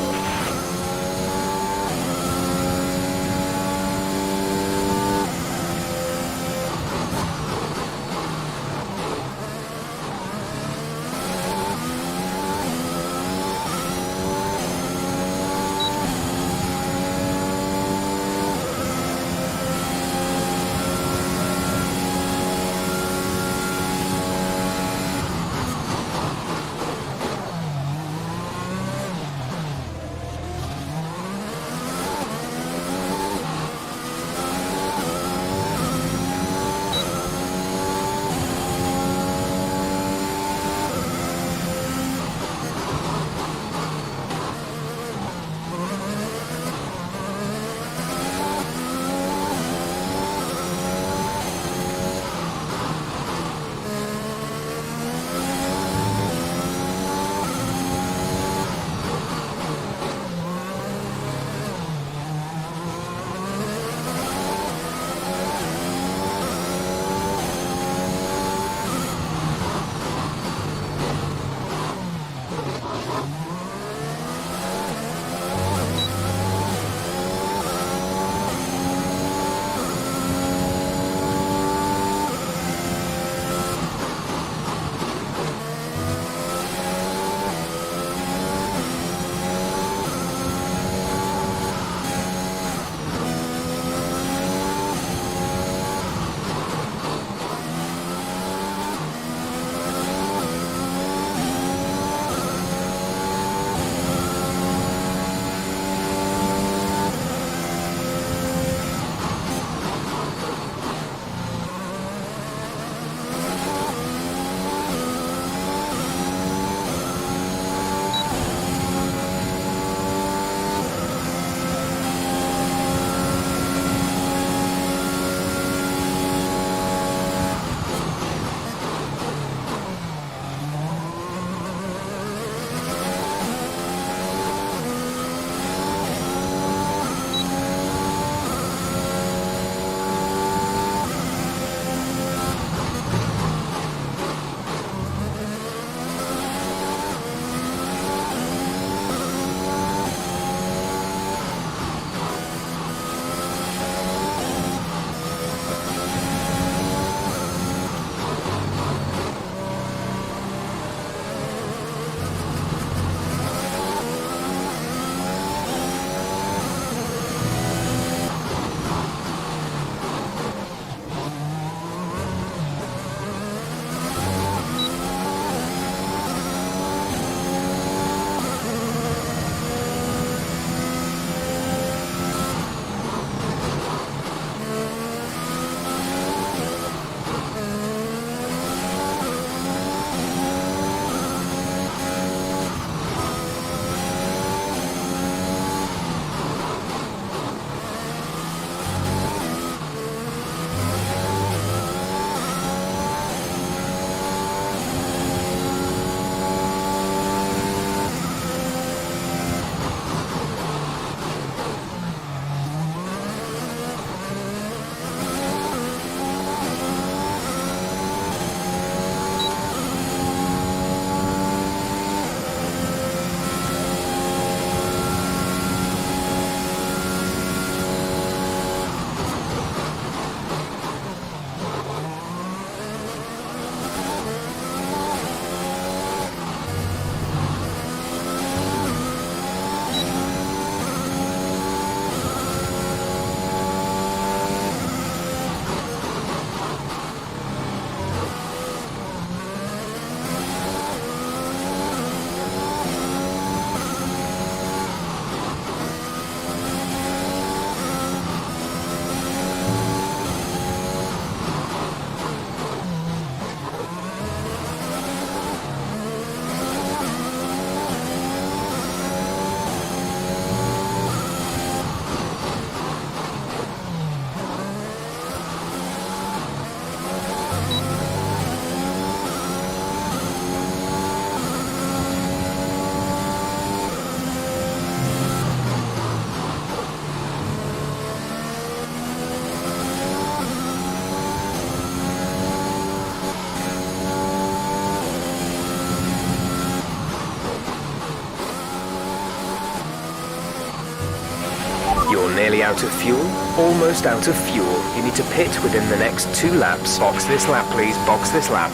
You're nearly out of fuel, almost out of fuel. You need to pit within the next 2 laps. Box this lap, please, box this lap.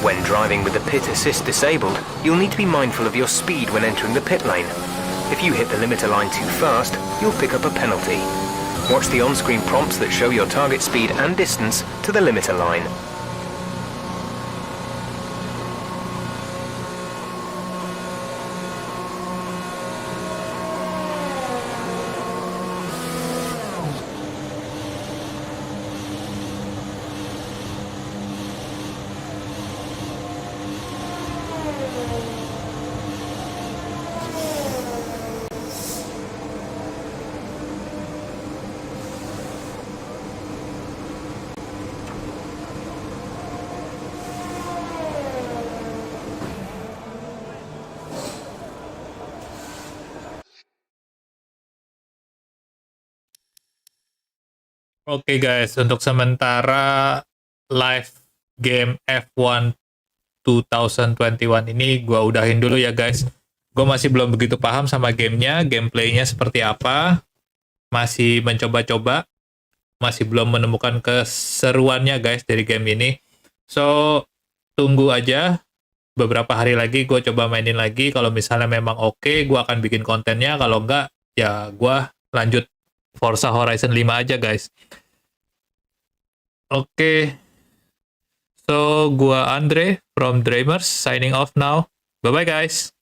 When driving with the pit assist disabled, you'll need to be mindful of your speed when entering the pit lane. If you hit the limiter line too fast, you'll pick up a penalty. Watch the on-screen prompts that show your target speed and distance to the limiter line. Oke guys, untuk sementara live game F1 2021 ini gua udahin dulu ya guys. Gue masih belum begitu paham sama gamenya, gameplaynya seperti apa. Masih mencoba-coba, masih belum menemukan keseruannya guys dari game ini. So, tunggu aja. Beberapa hari lagi gue coba mainin lagi. Kalau misalnya memang oke, gue akan bikin kontennya. Kalau enggak, ya gue lanjut Forza Horizon 5 aja guys. Oke. So, gua Andre from Dreamers signing off now. Bye-bye guys.